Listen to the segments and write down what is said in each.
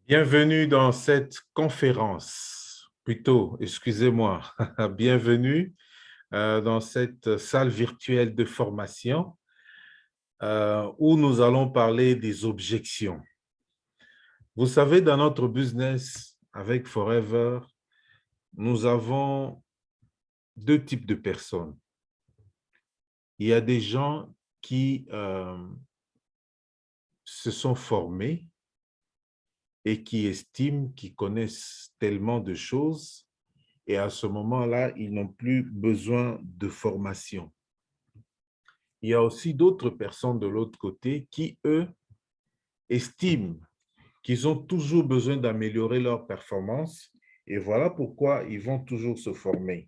Bienvenue dans cette conférence, plutôt, excusez-moi, bienvenue dans cette salle virtuelle de formation où nous allons parler des objections. Vous savez, dans notre business avec Forever, nous avons deux types de personnes. Il y a des gens qui se sont formés et qui estiment qu'ils connaissent tellement de choses. Et à ce moment-là, ils n'ont plus besoin de formation. Il y a aussi d'autres personnes de l'autre côté qui, eux, estiment qu'ils ont toujours besoin d'améliorer leur performance et voilà pourquoi ils vont toujours se former.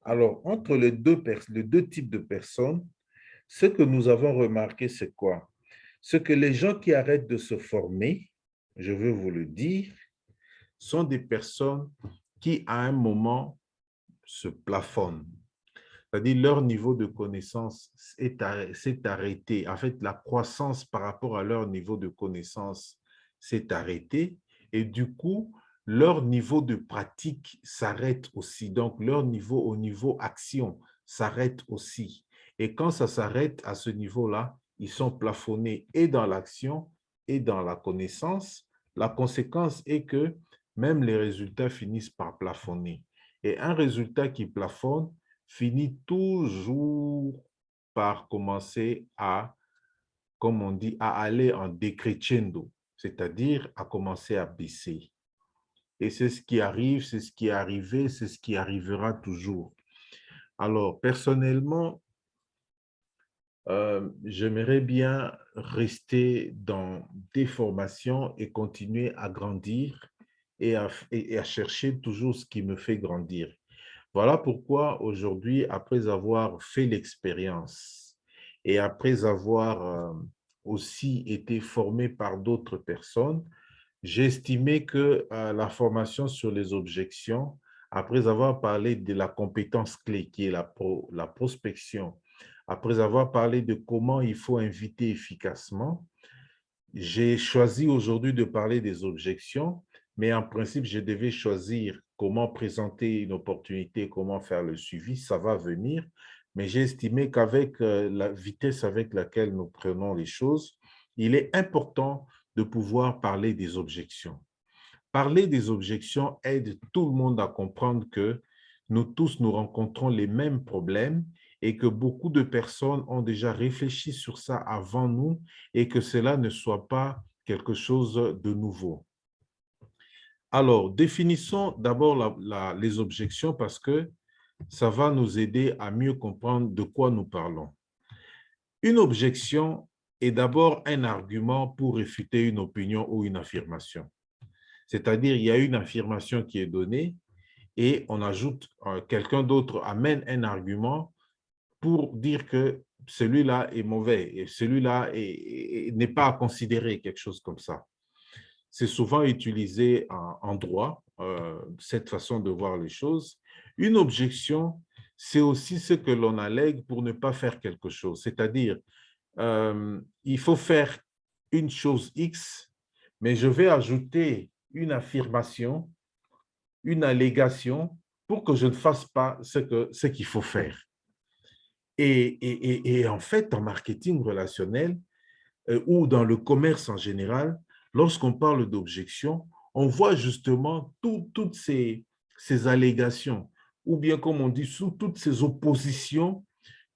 Alors, entre les deux types de personnes, ce que nous avons remarqué, c'est quoi? Ce que les gens qui arrêtent de se former, je veux vous le dire, sont des personnes qui, à un moment, se plafonnent. C'est-à-dire leur niveau de connaissance s'est arrêté. En fait, la croissance par rapport à leur niveau de connaissance s'est arrêtée et du coup, leur niveau de pratique s'arrête aussi. Donc, leur niveau au niveau action s'arrête aussi. Et quand ça s'arrête à ce niveau-là, ils sont plafonnés et dans l'action et dans la connaissance. La conséquence est que même les résultats finissent par plafonner. Et un résultat qui plafonne, finit toujours par commencer à, comme on dit, à aller en décrescendo, c'est-à-dire à commencer à baisser. Et c'est ce qui arrive, c'est ce qui est arrivé, c'est ce qui arrivera toujours. Alors, personnellement, j'aimerais bien rester dans des formations et continuer à grandir et à chercher toujours ce qui me fait grandir. Voilà pourquoi aujourd'hui, après avoir fait l'expérience et après avoir aussi été formé par d'autres personnes, j'ai estimé que la formation sur les objections, après avoir parlé de la compétence clé qui est la prospection, après avoir parlé de comment il faut inviter efficacement, j'ai choisi aujourd'hui de parler des objections, mais en principe, je devais choisir comment présenter une opportunité, comment faire le suivi, ça va venir, mais j'ai estimé qu'avec la vitesse avec laquelle nous prenons les choses, il est important de pouvoir parler des objections. Parler des objections aide tout le monde à comprendre que nous tous, nous rencontrons les mêmes problèmes et que beaucoup de personnes ont déjà réfléchi sur ça avant nous et que cela ne soit pas quelque chose de nouveau. Alors, définissons d'abord les objections parce que ça va nous aider à mieux comprendre de quoi nous parlons. Une objection est d'abord un argument pour réfuter une opinion ou une affirmation. C'est-à-dire, il y a une affirmation qui est donnée et on ajoute, quelqu'un d'autre amène un argument pour dire que celui-là est mauvais et celui-là n'est pas à considérer, quelque chose comme ça. C'est souvent utilisé en droit, cette façon de voir les choses. Une objection, c'est aussi ce que l'on allègue pour ne pas faire quelque chose. C'est-à-dire, il faut faire une chose X, mais je vais ajouter une affirmation, une allégation pour que je ne fasse pas ce qu'il faut faire. Et en fait, en marketing relationnel ou dans le commerce en général, lorsqu'on parle d'objection, on voit justement toutes ces allégations, ou bien comme on dit, sous toutes ces oppositions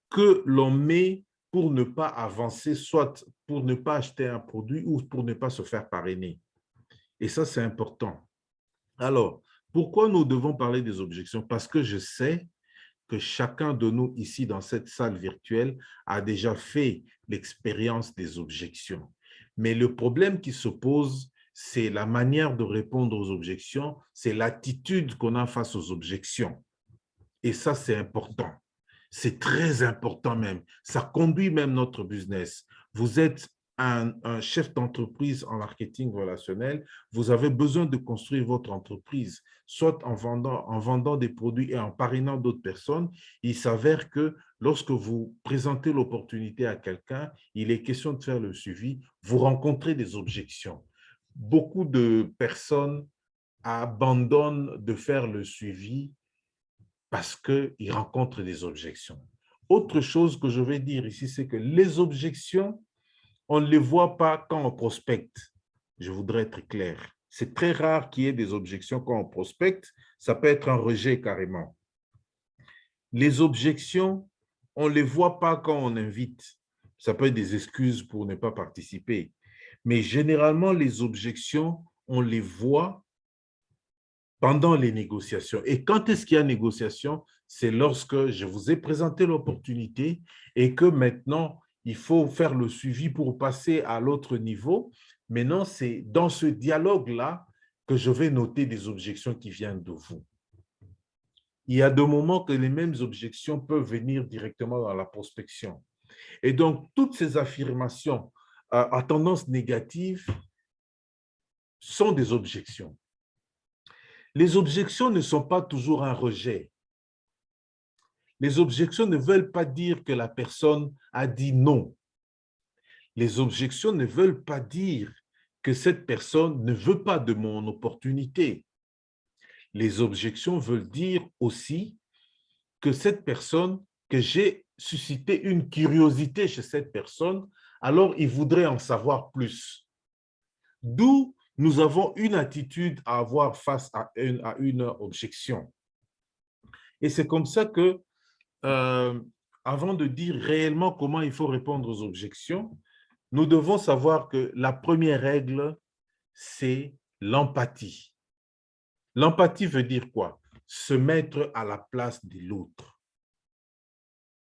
que l'on met pour ne pas avancer, soit pour ne pas acheter un produit ou pour ne pas se faire parrainer. Et ça, c'est important. Alors, pourquoi nous devons parler des objections? Parce que je sais que chacun de nous ici dans cette salle virtuelle a déjà fait l'expérience des objections. Mais le problème qui se pose, c'est la manière de répondre aux objections, c'est l'attitude qu'on a face aux objections. Et ça, c'est important. C'est très important même. Ça conduit même notre business. Vous êtes un chef d'entreprise en marketing relationnel, vous avez besoin de construire votre entreprise, soit en vendant des produits et en parrainant d'autres personnes. Il s'avère que lorsque vous présentez l'opportunité à quelqu'un, il est question de faire le suivi, vous rencontrez des objections. beaucoup de personnes abandonnent de faire le suivi parce qu'ils rencontrent des objections. Autre chose que je vais dire ici, c'est que les objections, on ne les voit pas quand on prospecte. Je voudrais être clair. C'est très rare qu'il y ait des objections quand on prospecte. Ça peut être un rejet carrément. Les objections, on ne les voit pas quand on invite. Ça peut être des excuses pour ne pas participer. Mais généralement, les objections, on les voit pendant les négociations. Et quand est-ce qu'il y a négociation? C'est lorsque je vous ai présenté l'opportunité et que maintenant, il faut faire le suivi pour passer à l'autre niveau. Maintenant, c'est dans ce dialogue-là que je vais noter des objections qui viennent de vous. Il y a des moments que les mêmes objections peuvent venir directement dans la prospection. Et donc, toutes ces affirmations à tendance négative sont des objections. Les objections ne sont pas toujours un rejet. Les objections ne veulent pas dire que la personne a dit non. Les objections ne veulent pas dire que cette personne ne veut pas de mon opportunité. Les objections veulent dire aussi que cette personne, que j'ai suscité une curiosité chez cette personne, alors il voudrait en savoir plus. D'où nous avons une attitude à avoir face à une objection. Et c'est comme ça que, avant de dire réellement comment il faut répondre aux objections, nous devons savoir que la première règle, c'est l'empathie. L'empathie veut dire quoi? Se mettre à la place de l'autre.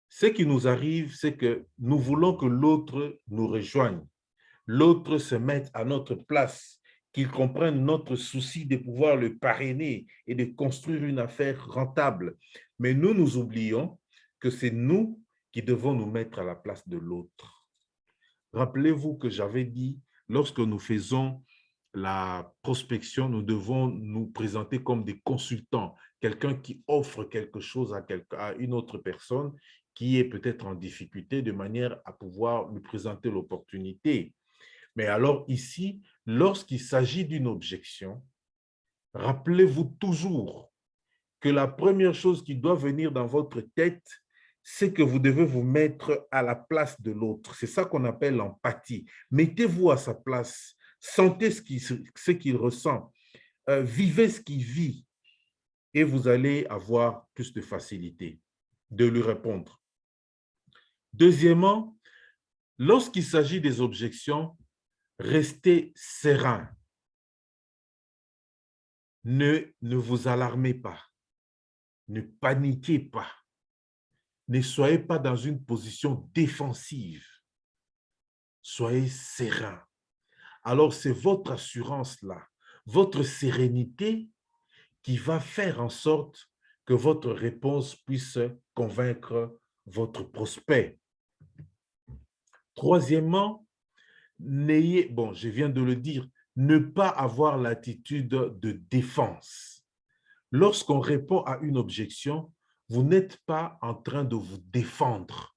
Ce qui nous arrive, c'est que nous voulons que l'autre nous rejoigne, l'autre se mette à notre place, qu'il comprenne notre souci de pouvoir le parrainer et de construire une affaire rentable. Mais nous oublions que c'est nous qui devons nous mettre à la place de l'autre. Rappelez-vous que j'avais dit, lorsque nous faisons la prospection, nous devons nous présenter comme des consultants, quelqu'un qui offre quelque chose à une autre personne qui est peut-être en difficulté, de manière à pouvoir lui présenter l'opportunité. Mais alors ici, lorsqu'il s'agit d'une objection, rappelez-vous toujours que la première chose qui doit venir dans votre tête, c'est que vous devez vous mettre à la place de l'autre. C'est ça qu'on appelle l'empathie. Mettez-vous à sa place, sentez ce qu'il ressent, vivez ce qu'il vit et vous allez avoir plus de facilité de lui répondre. Deuxièmement, lorsqu'il s'agit des objections, restez serein. Ne vous alarmez pas, ne paniquez pas. Ne soyez pas dans une position défensive. Soyez serein. Alors, c'est votre assurance-là, votre sérénité qui va faire en sorte que votre réponse puisse convaincre votre prospect. Troisièmement, je viens de le dire, ne pas avoir l'attitude de défense. Lorsqu'on répond à une objection, vous n'êtes pas en train de vous défendre.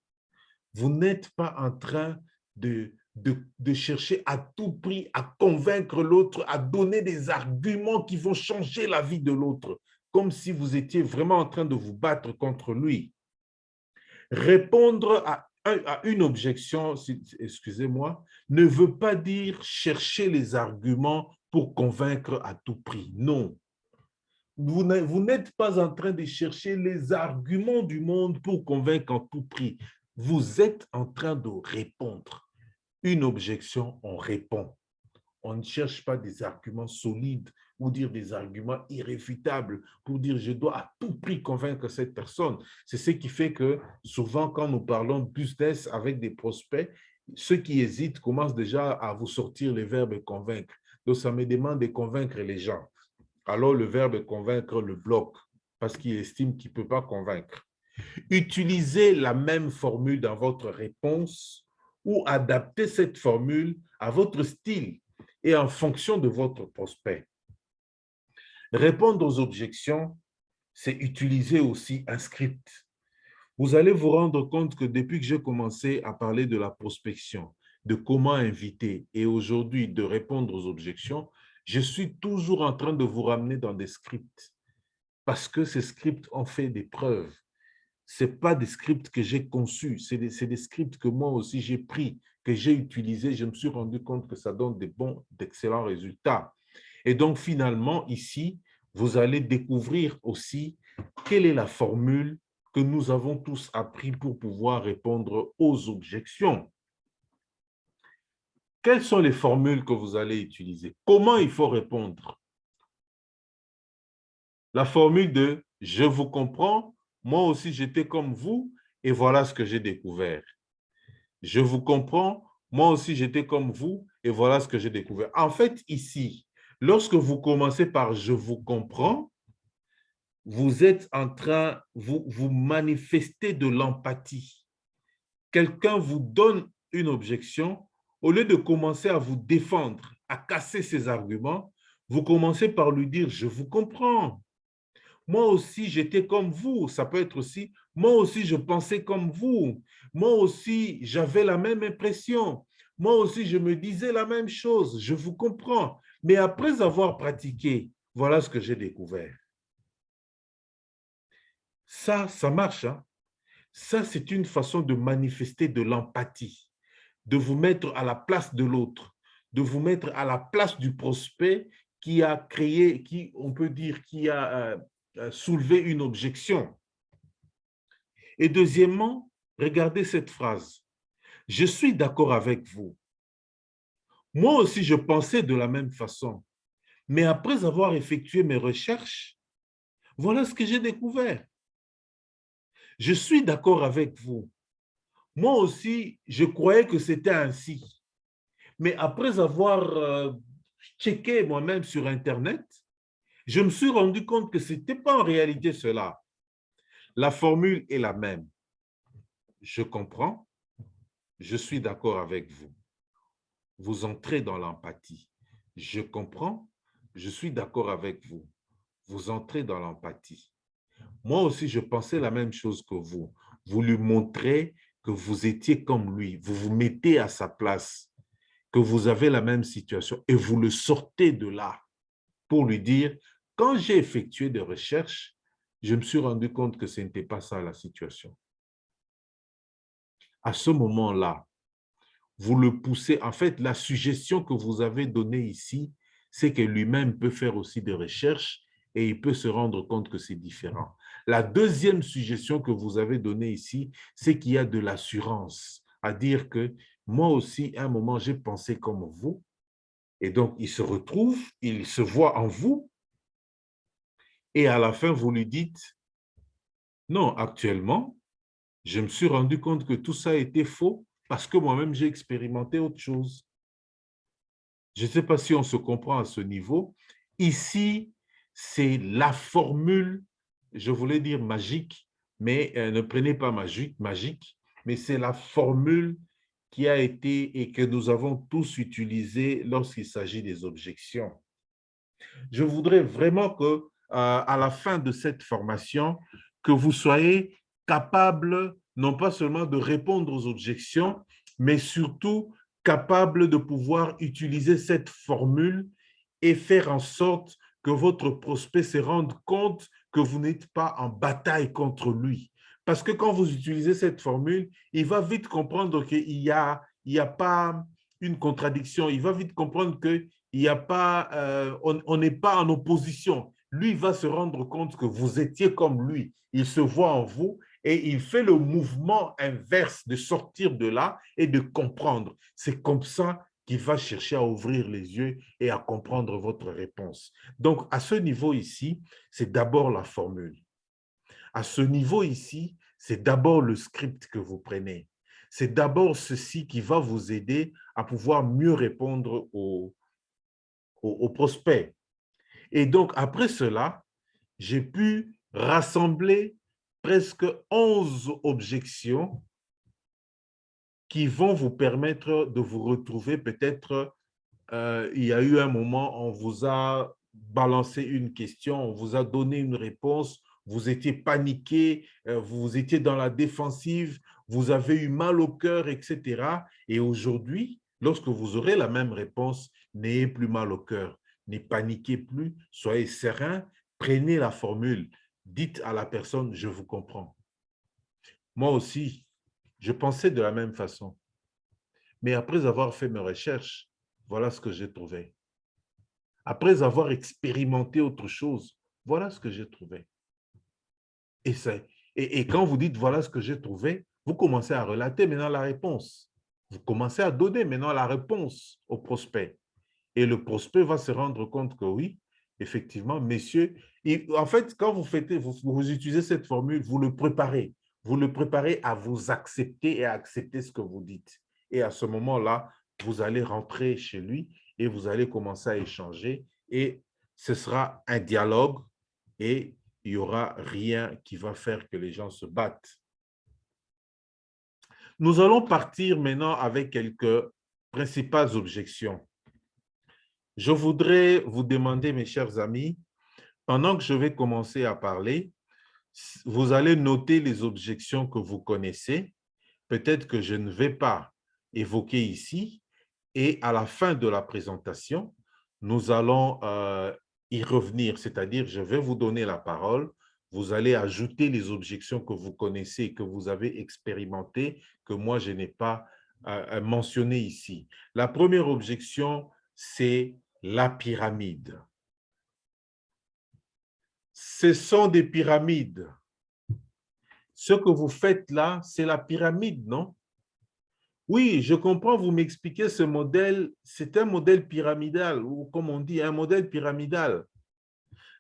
Vous n'êtes pas en train de chercher à tout prix à convaincre l'autre, à donner des arguments qui vont changer la vie de l'autre, comme si vous étiez vraiment en train de vous battre contre lui. Répondre à une objection, excusez-moi, ne veut pas dire chercher les arguments pour convaincre à tout prix. Non. Vous n'êtes pas en train de chercher les arguments du monde pour convaincre en tout prix. Vous êtes en train de répondre. Une objection, on répond. On ne cherche pas des arguments solides ou dire des arguments irréfutables pour dire je dois à tout prix convaincre cette personne. C'est ce qui fait que souvent quand nous parlons de business avec des prospects, ceux qui hésitent commencent déjà à vous sortir les verbes convaincre. Donc ça me demande de convaincre les gens. Alors le verbe convaincre le bloque parce qu'il estime qu'il ne peut pas convaincre. Utilisez la même formule dans votre réponse ou adaptez cette formule à votre style et en fonction de votre prospect. Répondre aux objections, c'est utiliser aussi un script. Vous allez vous rendre compte que depuis que j'ai commencé à parler de la prospection, de comment inviter et aujourd'hui de répondre aux objections, je suis toujours en train de vous ramener dans des scripts parce que ces scripts ont fait des preuves. Ce pas des scripts que j'ai conçus, c'est des scripts que moi aussi j'ai pris, que j'ai utilisés. Je me suis rendu compte que ça donne des bons, d'excellents résultats. Et donc, finalement, ici, vous allez découvrir aussi quelle est la formule que nous avons tous appris pour pouvoir répondre aux objections. Quelles sont les formules que vous allez utiliser? Comment il faut répondre? La formule de « je vous comprends, moi aussi j'étais comme vous et voilà ce que j'ai découvert ». Je vous comprends, moi aussi j'étais comme vous et voilà ce que j'ai découvert. En fait, ici, lorsque vous commencez par « je vous comprends », vous êtes en train, vous manifestez de l'empathie. Quelqu'un vous donne une objection, au lieu de commencer à vous défendre, à casser ses arguments, vous commencez par lui dire « je vous comprends ». Moi aussi, j'étais comme vous. Ça peut être aussi, moi aussi, je pensais comme vous. Moi aussi, j'avais la même impression. Moi aussi, je me disais la même chose. Je vous comprends. Mais après avoir pratiqué, voilà ce que j'ai découvert. Ça marche, hein? Ça, c'est une façon de manifester de l'empathie, de vous mettre à la place de l'autre, de vous mettre à la place du prospect qui a créé, qui, on peut dire, qui a soulevé une objection. Et deuxièmement, regardez cette phrase. Je suis d'accord avec vous. Moi aussi, je pensais de la même façon. Mais après avoir effectué mes recherches, voilà ce que j'ai découvert. Je suis d'accord avec vous. Moi aussi, je croyais que c'était ainsi. Mais après avoir checké moi-même sur Internet, je me suis rendu compte que ce n'était pas en réalité cela. La formule est la même. Je comprends, je suis d'accord avec vous. Vous entrez dans l'empathie. Je comprends, je suis d'accord avec vous. Vous entrez dans l'empathie. Moi aussi, je pensais la même chose que vous. Vous lui montrez que vous étiez comme lui. Vous vous mettez à sa place, que vous avez la même situation et vous le sortez de là pour lui dire, quand j'ai effectué des recherches, je me suis rendu compte que ce n'était pas ça la situation. À ce moment-là, vous le poussez. En fait, la suggestion que vous avez donnée ici, c'est que lui-même peut faire aussi des recherches et il peut se rendre compte que c'est différent. La deuxième suggestion que vous avez donnée ici, c'est qu'il y a de l'assurance, à dire que moi aussi, à un moment, j'ai pensé comme vous, et donc il se retrouve, il se voit en vous, et à la fin, vous lui dites, non, actuellement, je me suis rendu compte que tout ça était faux parce que moi-même, j'ai expérimenté autre chose. Je ne sais pas si on se comprend à ce niveau. Ici, c'est la formule, je voulais dire magique, mais ne prenez pas magique, mais c'est la formule qui a été et que nous avons tous utilisée lorsqu'il s'agit des objections. Je voudrais vraiment que, à la fin de cette formation, que vous soyez capable non pas seulement de répondre aux objections, mais surtout capable de pouvoir utiliser cette formule et faire en sorte que votre prospect se rende compte que vous n'êtes pas en bataille contre lui. Parce que quand vous utilisez cette formule, il va vite comprendre qu'il n'y a, il y a pas une contradiction. Il va vite comprendre que il y a pas, on n'est pas en opposition. Lui va se rendre compte que vous étiez comme lui. Il se voit en vous et il fait le mouvement inverse de sortir de là et de comprendre. C'est comme ça qu'il va chercher à ouvrir les yeux et à comprendre votre réponse. Donc, à ce niveau ici, c'est d'abord la formule. À ce niveau ici, c'est d'abord le script que vous prenez. C'est d'abord ceci qui va vous aider à pouvoir mieux répondre aux prospects. Et donc, après cela, j'ai pu rassembler presque 11 objections qui vont vous permettre de vous retrouver peut-être, il y a eu un moment, on vous a balancé une question, on vous a donné une réponse, vous étiez paniqué, vous étiez dans la défensive, vous avez eu mal au cœur, etc. Et aujourd'hui, lorsque vous aurez la même réponse, n'ayez plus mal au cœur, ne paniquez plus, soyez serein, prenez la formule, dites à la personne, je vous comprends. Moi aussi, je pensais de la même façon. Mais après avoir fait mes recherches, voilà ce que j'ai trouvé. Après avoir expérimenté autre chose, voilà ce que j'ai trouvé. Et, et quand vous dites voilà ce que j'ai trouvé, vous commencez à relater maintenant la réponse. Vous commencez à donner maintenant la réponse au prospect. Et le prospect va se rendre compte que oui, effectivement, messieurs, en fait, quand vous utilisez cette formule, vous le préparez. Vous le préparez à vous accepter et à accepter ce que vous dites. Et à ce moment-là, vous allez rentrer chez lui et vous allez commencer à échanger et ce sera un dialogue et il n'y aura rien qui va faire que les gens se battent. Nous allons partir maintenant avec quelques principales objections. Je voudrais vous demander, mes chers amis, pendant que je vais commencer à parler, vous allez noter les objections que vous connaissez, peut-être que je ne vais pas évoquer ici, et à la fin de la présentation, nous allons y revenir, c'est-à-dire je vais vous donner la parole, vous allez ajouter les objections que vous connaissez, que vous avez expérimentées, que moi je n'ai pas mentionnées ici. La première objection, c'est la pyramide. Ce sont des pyramides. Ce que vous faites là, c'est la pyramide, non? Oui, je comprends, vous m'expliquez ce modèle, c'est un modèle pyramidal, ou comme on dit, un modèle pyramidal.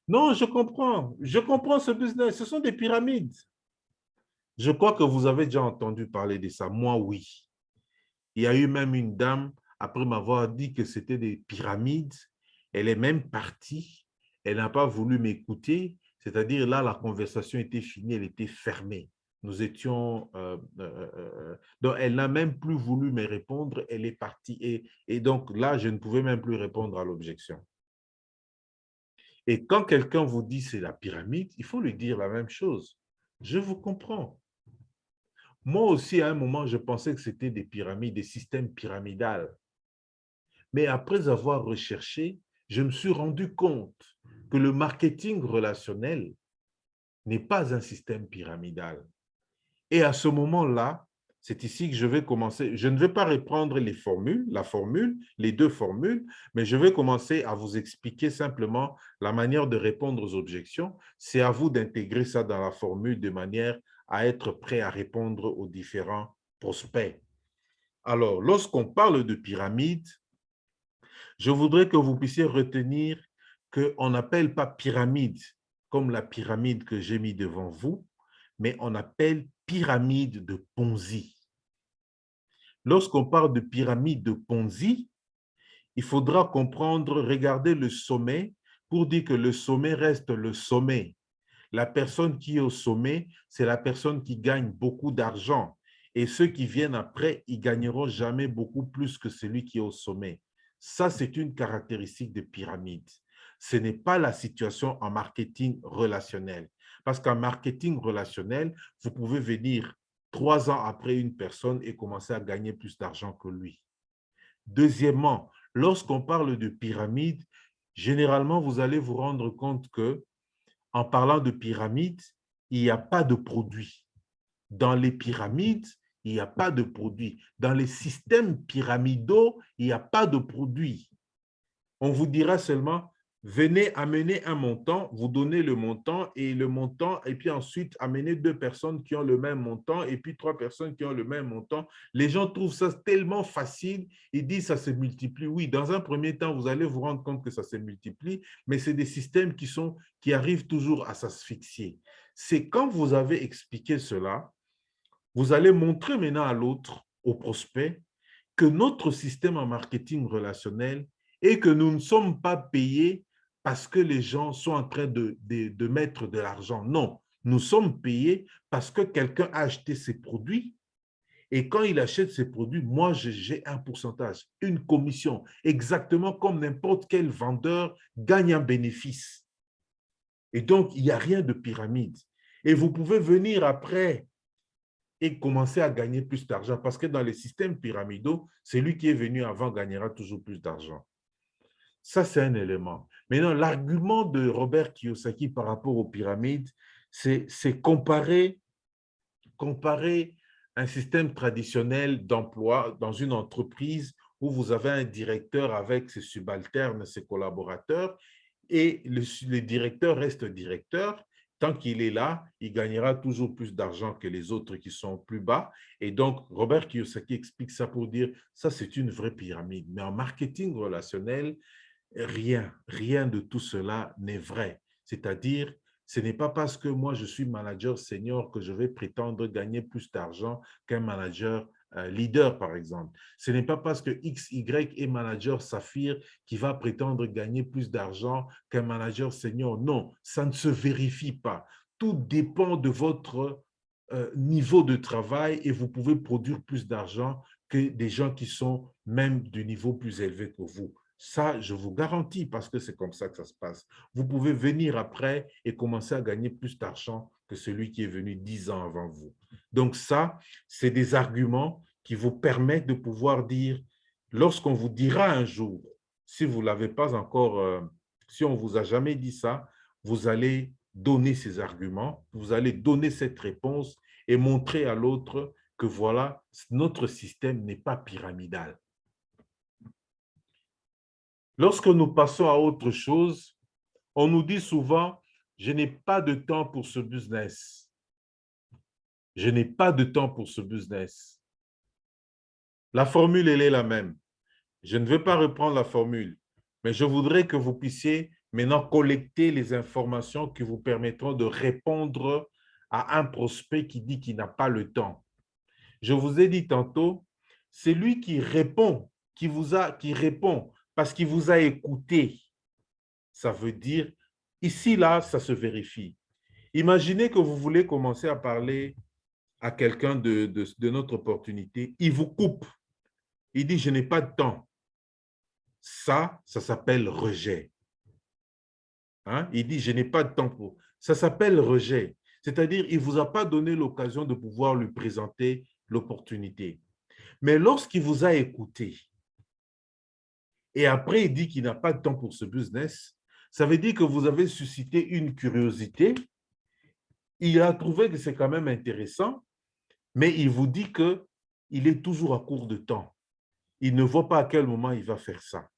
Non, je comprends ce business, ce sont des pyramides. Je crois que vous avez déjà entendu parler de ça, moi oui. Il y a eu même une dame, après m'avoir dit que c'était des pyramides, elle est même partie, elle n'a pas voulu m'écouter, c'est-à-dire là, la conversation était finie, elle était fermée. Nous étions... donc, elle n'a même plus voulu me répondre, elle est partie. Et donc là, je ne pouvais même plus répondre à l'objection. Et quand quelqu'un vous dit c'est la pyramide, il faut lui dire la même chose. Je vous comprends. Moi aussi, à un moment, je pensais que c'était des pyramides, des systèmes pyramidaux. Mais après avoir recherché, je me suis rendu compte que le marketing relationnel n'est pas un système pyramidal. Et à ce moment-là, c'est ici que je vais commencer. Je ne vais pas reprendre les formules, les deux formules, mais je vais commencer à vous expliquer simplement la manière de répondre aux objections. C'est à vous d'intégrer ça dans la formule de manière à être prêt à répondre aux différents prospects. Alors, lorsqu'on parle de pyramide, je voudrais que vous puissiez retenir qu'on n'appelle pas pyramide comme la pyramide que j'ai mis devant vous, mais on appelle pyramide de Ponzi. Lorsqu'on parle de pyramide de Ponzi, il faudra comprendre, regarder le sommet pour dire que le sommet reste le sommet. La personne qui est au sommet, c'est la personne qui gagne beaucoup d'argent. Et ceux qui viennent après, ils gagneront jamais beaucoup plus que celui qui est au sommet. Ça, c'est une caractéristique de pyramide. Ce n'est pas la situation en marketing relationnel. Parce qu'en marketing relationnel, vous pouvez venir 3 ans après une personne et commencer à gagner plus d'argent que lui. Deuxièmement, lorsqu'on parle de pyramide, généralement, vous allez vous rendre compte que en parlant de pyramide, il n'y a pas de produit. Dans les pyramides, il n'y a pas de produit. Dans les systèmes pyramidaux, il n'y a pas de produit. On vous dira seulement, venez amener un montant, vous donnez le montant, et puis ensuite amener 2 personnes qui ont le même montant, et puis 3 personnes qui ont le même montant. Les gens trouvent ça tellement facile, ils disent ça se multiplie. Oui, dans un premier temps, vous allez vous rendre compte que ça se multiplie, mais c'est des systèmes qui arrivent toujours à s'asphyxier. C'est quand vous avez expliqué cela, vous allez montrer maintenant à l'autre, au prospect, que notre système en marketing relationnel est que nous ne sommes pas payés parce que les gens sont en train de mettre de l'argent. Non, nous sommes payés parce que quelqu'un a acheté ses produits et quand il achète ses produits, moi, j'ai un pourcentage, une commission, exactement comme n'importe quel vendeur gagne un bénéfice. Et donc, il n'y a rien de pyramide. Et vous pouvez venir après et commencer à gagner plus d'argent. Parce que dans les systèmes pyramidaux, celui qui est venu avant gagnera toujours plus d'argent. Ça, c'est un élément. Maintenant, l'argument de Robert Kiyosaki par rapport aux pyramides, c'est comparer un système traditionnel d'emploi dans une entreprise où vous avez un directeur avec ses subalternes, ses collaborateurs, et le directeur reste directeur. Tant qu'il est là, il gagnera toujours plus d'argent que les autres qui sont plus bas. Et donc, Robert Kiyosaki explique ça pour dire, ça, c'est une vraie pyramide. Mais en marketing relationnel, rien de tout cela n'est vrai. C'est-à-dire, ce n'est pas parce que moi, je suis manager senior que je vais prétendre gagner plus d'argent qu'un manager leader, par exemple. Ce n'est pas parce que XY est manager saphir qui va prétendre gagner plus d'argent qu'un manager senior. Non, ça ne se vérifie pas. Tout dépend de votre niveau de travail et vous pouvez produire plus d'argent que des gens qui sont même du niveau plus élevé que vous. Ça, je vous garantis, parce que c'est comme ça que ça se passe. Vous pouvez venir après et commencer à gagner plus d'argent que celui qui est venu 10 ans avant vous. Donc ça, c'est des arguments qui vous permettent de pouvoir dire, lorsqu'on vous dira un jour, si vous ne l'avez pas encore, si on ne vous a jamais dit ça, vous allez donner ces arguments, vous allez donner cette réponse et montrer à l'autre que voilà, notre système n'est pas pyramidal. Lorsque nous passons à autre chose, on nous dit souvent, je n'ai pas de temps pour ce business. Je n'ai pas de temps pour ce business. La formule, elle est la même. Je ne vais pas reprendre la formule, mais je voudrais que vous puissiez maintenant collecter les informations qui vous permettront de répondre à un prospect qui dit qu'il n'a pas le temps. Je vous ai dit tantôt, c'est lui qui répond, qui répond parce qu'il vous a écouté. Ça veut dire, ici, là, ça se vérifie. Imaginez que vous voulez commencer à parler à quelqu'un de notre opportunité. Il vous coupe. Il dit, je n'ai pas de temps. Ça s'appelle rejet. Hein? Il dit, je n'ai pas de temps pour. Ça s'appelle rejet. C'est-à-dire, il ne vous a pas donné l'occasion de pouvoir lui présenter l'opportunité. Mais lorsqu'il vous a écouté, et après, il dit qu'il n'a pas de temps pour ce business, ça veut dire que vous avez suscité une curiosité. Il a trouvé que c'est quand même intéressant, mais il vous dit qu'il est toujours à court de temps. Il ne voit pas à quel moment il va faire ça.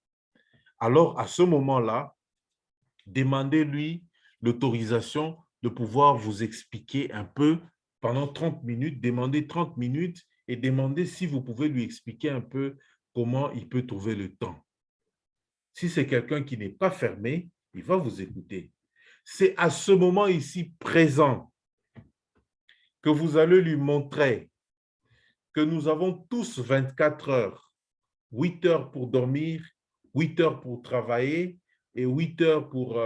Alors, à ce moment-là, demandez-lui l'autorisation de pouvoir vous expliquer un peu pendant 30 minutes, demandez 30 minutes et demandez si vous pouvez lui expliquer un peu comment il peut trouver le temps. Si c'est quelqu'un qui n'est pas fermé, il va vous écouter. C'est à ce moment ici présent que vous allez lui montrer que nous avons tous 24 heures, 8 heures pour dormir, 8 heures pour travailler et 8 heures pour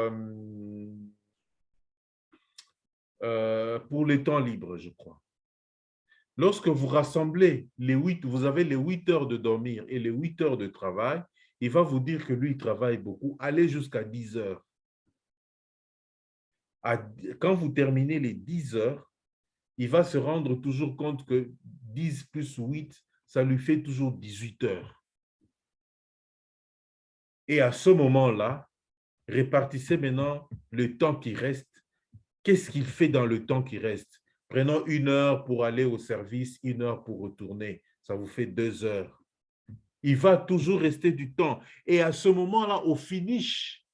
les temps libres, je crois. Lorsque vous rassemblez vous avez les 8 heures de dormir et les 8 heures de travail, il va vous dire que lui, il travaille beaucoup. Allez jusqu'à 10 heures. Quand vous terminez les 10 heures, il va se rendre toujours compte que 10 plus 8, ça lui fait toujours 18 heures. Et à ce moment-là, répartissez maintenant le temps qui reste. Qu'est-ce qu'il fait dans le temps qui reste? Prenons 1 heure pour aller au service, 1 heure pour retourner. Ça vous fait 2 heures. Il va toujours rester du temps. Et à ce moment-là, au finish,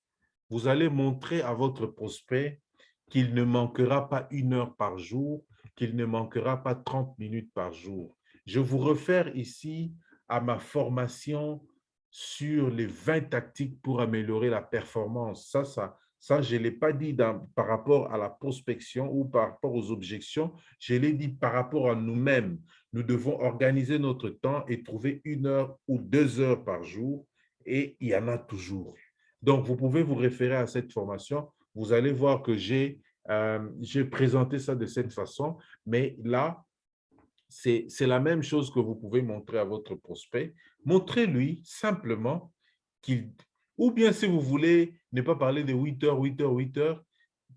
vous allez montrer à votre prospect qu'il ne manquera pas 1 heure par jour, qu'il ne manquera pas 30 minutes par jour. Je vous réfère ici à ma formation sur les 20 tactiques pour améliorer la performance. Ça je ne l'ai pas dit par rapport à la prospection ou par rapport aux objections, je l'ai dit par rapport à nous-mêmes. Nous devons organiser notre temps et trouver 1 heure ou 2 heures par jour et il y en a toujours. Donc, vous pouvez vous référer à cette formation. Vous allez voir que j'ai présenté ça de cette façon, mais là, c'est la même chose que vous pouvez montrer à votre prospect. Montrez-lui simplement qu'il, ou bien si vous voulez ne pas parler de 8 heures, 8 heures, 8 heures,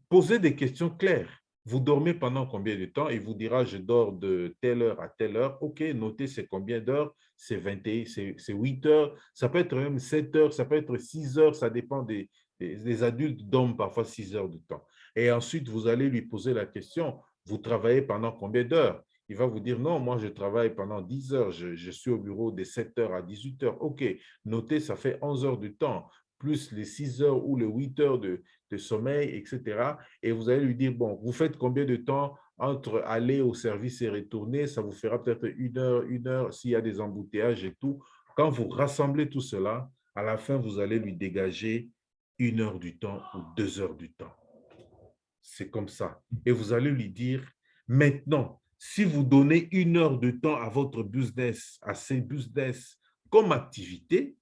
posez des questions claires. vous dormez pendant combien de temps? Il vous dira, je dors de telle heure à telle heure. OK, notez c'est combien d'heures? C'est 21, c'est 8 heures. Ça peut être même 7 heures, ça peut être 6 heures, ça dépend des adultes dorment parfois 6 heures de temps. Et ensuite, vous allez lui poser la question, vous travaillez pendant combien d'heures? Il va vous dire, non, moi, je travaille pendant 10 heures. Je suis au bureau de 7 heures à 18 heures. OK, notez, ça fait 11 heures de temps, plus les 6 heures ou les 8 heures de sommeil, etc. Et vous allez lui dire, bon, vous faites combien de temps entre aller au service et retourner? Ça vous fera peut-être une heure s'il y a des embouteillages et tout. Quand vous rassemblez tout cela, à la fin, vous allez lui dégager 1 heure du temps ou 2 heures du temps. C'est comme ça. Et vous allez lui dire, maintenant, si vous donnez 1 heure de temps à votre business, à ces business comme activité,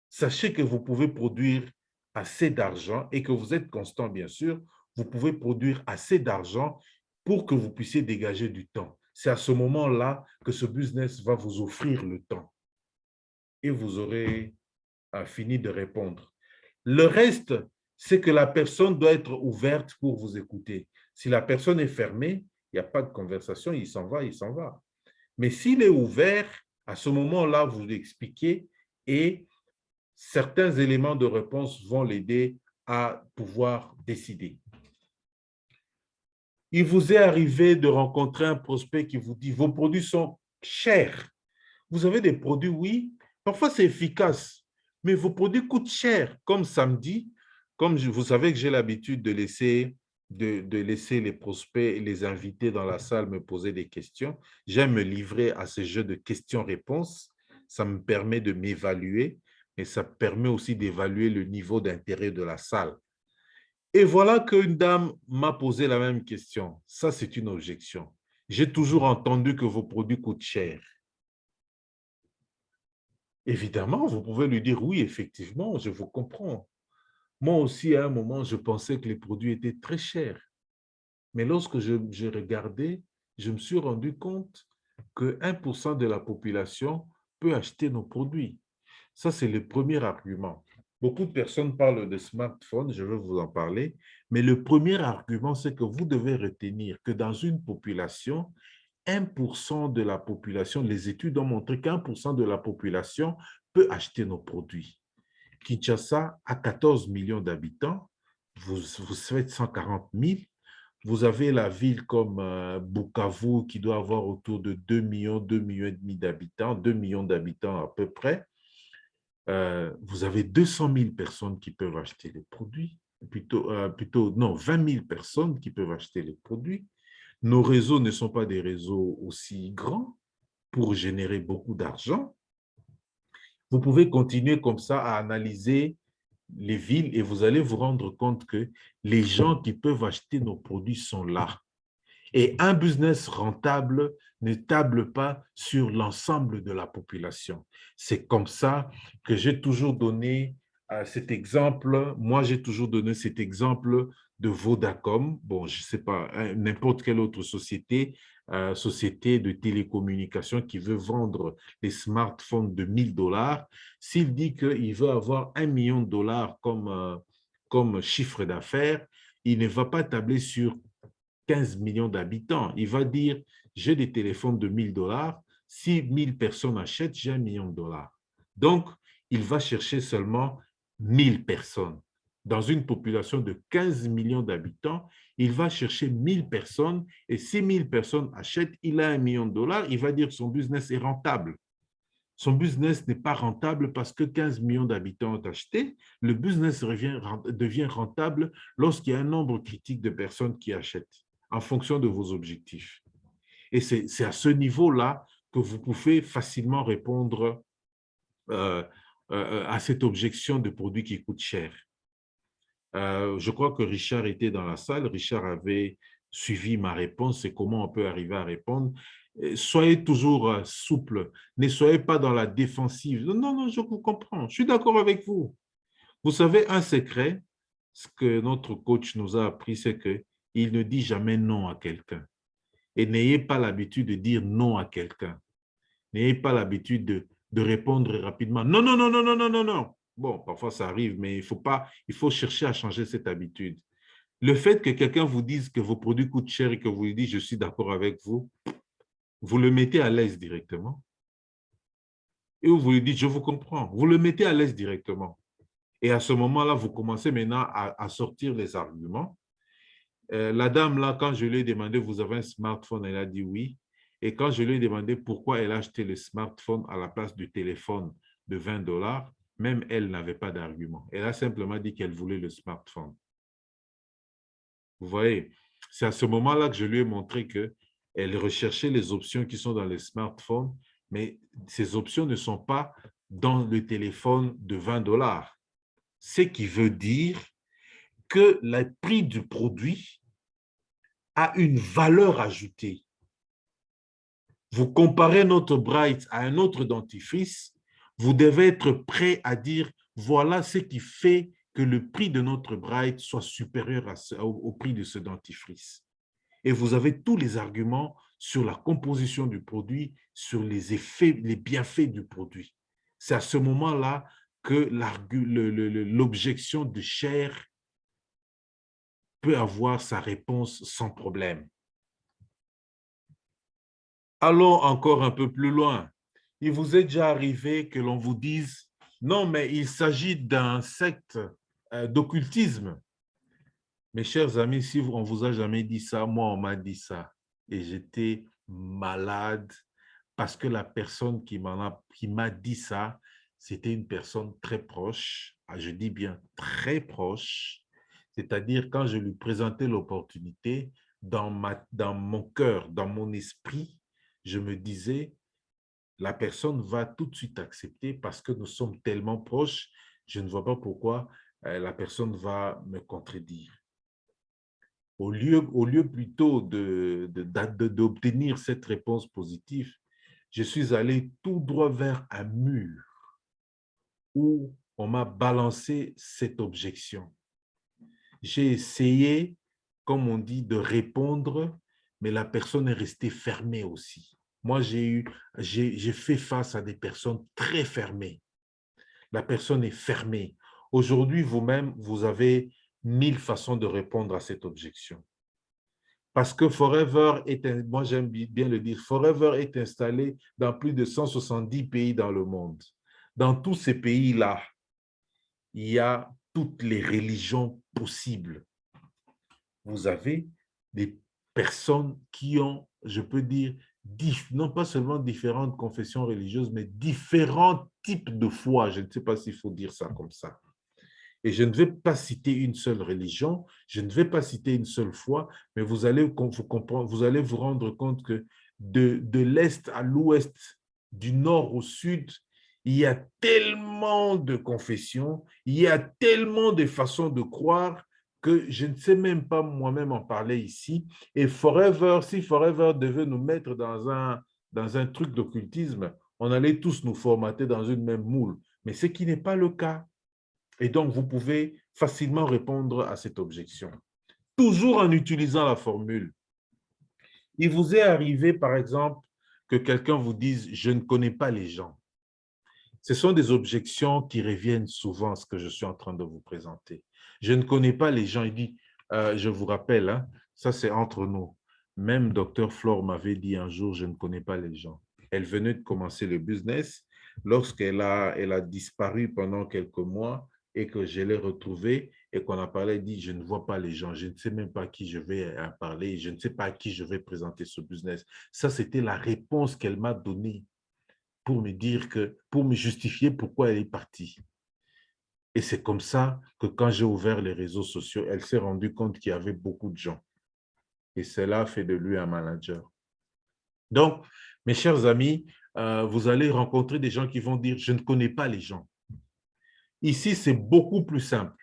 sachez que vous pouvez produire assez d'argent et que vous êtes constant, bien sûr, vous pouvez produire assez d'argent pour que vous puissiez dégager du temps. C'est à ce moment-là que ce business va vous offrir le temps et vous aurez fini de répondre. Le reste, c'est que la personne doit être ouverte pour vous écouter. Si la personne est fermée, il n'y a pas de conversation, il s'en va, il s'en va. Mais s'il est ouvert, à ce moment-là, vous lui expliquez et certains éléments de réponse vont l'aider à pouvoir décider. Il vous est arrivé de rencontrer un prospect qui vous dit, vos produits sont chers. Vous avez des produits, oui, parfois c'est efficace, mais vos produits coûtent cher. Comme samedi, comme vous savez que j'ai l'habitude de laisser les prospects et les invités dans la salle me poser des questions, j'aime me livrer à ce jeu de questions-réponses. Ça me permet de m'évaluer, mais ça permet aussi d'évaluer le niveau d'intérêt de la salle. Et voilà qu'une dame m'a posé la même question. Ça, c'est une objection. J'ai toujours entendu que vos produits coûtent cher. Évidemment, vous pouvez lui dire, oui, effectivement, je vous comprends. Moi aussi, à un moment, je pensais que les produits étaient très chers. Mais lorsque j'ai regardé, je me suis rendu compte que 1% de la population peut acheter nos produits. Ça, c'est le premier argument. Beaucoup de personnes parlent de smartphones, je vais vous en parler, mais le premier argument, c'est que vous devez retenir que dans une population, 1% de la population, les études ont montré qu'1% de la population peut acheter nos produits. Kinshasa a 14 millions d'habitants, vous faites 140 000. Vous avez la ville comme Bukavu qui doit avoir autour de 2 millions et demi d'habitants, 2 millions d'habitants à peu près. Vous avez 200 000 personnes qui peuvent acheter les produits, plutôt non, 20 000 personnes qui peuvent acheter les produits. Nos réseaux ne sont pas des réseaux aussi grands pour générer beaucoup d'argent. Vous pouvez continuer comme ça à analyser les villes et vous allez vous rendre compte que les gens qui peuvent acheter nos produits sont là. Et un business rentable ne table pas sur l'ensemble de la population. C'est comme ça que j'ai toujours donné cet exemple. Moi, j'ai toujours donné cet exemple de Vodacom. Bon, je ne sais pas, n'importe quelle autre société, société de télécommunication qui veut vendre les smartphones de 1 000 $. S'il dit qu'il veut avoir 1 million de dollars comme chiffre d'affaires, il ne va pas tabler sur 15 millions d'habitants. Il va dire, j'ai des téléphones de 1 000 $. Si 1000 personnes achètent, j'ai 1 million de dollars. Donc, il va chercher seulement 1000 personnes. Dans une population de 15 millions d'habitants, il va chercher 1000 personnes et si 1000 personnes achètent, il a 1 million de dollars. Il va dire que son business est rentable. Son business n'est pas rentable parce que 15 millions d'habitants ont acheté. Le business devient rentable lorsqu'il y a un nombre critique de personnes qui achètent en fonction de vos objectifs. Et c'est à ce niveau-là que vous pouvez facilement répondre euh, à cette objection de produits qui coûtent cher. Je crois que Richard était dans la salle. Richard avait suivi ma réponse et comment on peut arriver à répondre. Soyez toujours souple. Ne soyez pas dans la défensive. Non, non, je vous comprends. Je suis d'accord avec vous. Vous savez, un secret, ce que notre coach nous a appris, c'est qu'il ne dit jamais non à quelqu'un. Et n'ayez pas l'habitude de dire non à quelqu'un. N'ayez pas l'habitude de répondre rapidement. Non, non, non, non, non, non, non, non. Bon, parfois ça arrive, mais il faut chercher à changer cette habitude. Le fait que quelqu'un vous dise que vos produits coûtent cher et que vous lui dites « je suis d'accord avec vous », vous le mettez à l'aise directement. Et vous lui dites « je vous comprends ». Vous le mettez à l'aise directement. Et à ce moment-là, vous commencez maintenant à sortir les arguments. La dame, là, quand je lui ai demandé « vous avez un smartphone », elle a dit « oui ». Et quand je lui ai demandé pourquoi elle a acheté le smartphone à la place du téléphone de 20 $, même elle n'avait pas d'argument. Elle a simplement dit qu'elle voulait le smartphone. Vous voyez, c'est à ce moment-là que je lui ai montré qu'elle recherchait les options qui sont dans les smartphones, mais ces options ne sont pas dans le téléphone de 20 $. Ce qui veut dire que le prix du produit a une valeur ajoutée. Vous comparez notre Bright à un autre dentifrice, vous devez être prêt à dire voilà ce qui fait que le prix de notre Bright soit supérieur au prix de ce dentifrice. Et vous avez tous les arguments sur la composition du produit, sur les effets, les bienfaits du produit. C'est à ce moment-là que l'objection de cher peut avoir sa réponse sans problème. Allons encore un peu plus loin. Il vous est déjà arrivé que l'on vous dise « Non, mais il s'agit d'un secte d'occultisme ». Mes chers amis, si on ne vous a jamais dit ça, moi, on m'a dit ça. Et j'étais malade parce que la personne qui m'a dit ça, c'était une personne très proche. Je dis bien très proche. C'est-à-dire, quand je lui présentais l'opportunité, dans mon cœur, dans mon esprit, je me disais, la personne va tout de suite accepter parce que nous sommes tellement proches, je ne vois pas pourquoi la personne va me contredire. Au lieu plutôt d'obtenir cette réponse positive, je suis allé tout droit vers un mur où on m'a balancé cette objection. J'ai essayé, comme on dit, de répondre, mais la personne est restée fermée aussi. Moi, j'ai fait face à des personnes très fermées. La personne est fermée. Aujourd'hui, vous-même, vous avez 1000 façons de répondre à cette objection. Parce que Forever moi j'aime bien le dire, Forever est installé dans plus de 170 pays dans le monde. Dans tous ces pays-là, il y a toutes les religions possibles. Vous avez des personnes qui ont, je peux dire, non pas seulement différentes confessions religieuses, mais différents types de foi. Je ne sais pas s'il faut dire ça comme ça. Et je ne vais pas citer une seule religion, je ne vais pas citer une seule foi, mais vous allez vous rendre compte que de l'Est à l'Ouest, du Nord au Sud, il y a tellement de confessions, il y a tellement de façons de croire que je ne sais même pas moi-même en parler ici. Et Forever, si Forever devait nous mettre dans un truc d'occultisme, on allait tous nous formater dans une même moule. Mais ce qui n'est pas le cas. Et donc, vous pouvez facilement répondre à cette objection. Toujours en utilisant la formule. Il vous est arrivé, par exemple, que quelqu'un vous dise « je ne connais pas les gens ». Ce sont des objections qui reviennent souvent, ce que je suis en train de vous présenter. Je ne connais pas les gens. Il dit, je vous rappelle, hein, ça c'est entre nous. Même Dr Flore m'avait dit un jour, je ne connais pas les gens. Elle venait de commencer le business. Lorsqu'elle a disparu pendant quelques mois et que je l'ai retrouvée et qu'on a parlé, elle dit, je ne vois pas les gens, je ne sais même pas à qui je vais parler, je ne sais pas à qui je vais présenter ce business. Ça, c'était la réponse qu'elle m'a donnée pour me dire pour me justifier pourquoi elle est partie. Et c'est comme ça que quand j'ai ouvert les réseaux sociaux, elle s'est rendue compte qu'il y avait beaucoup de gens. Et cela fait de lui un manager. Donc, mes chers amis, vous allez rencontrer des gens qui vont dire « je ne connais pas les gens ». Ici, c'est beaucoup plus simple.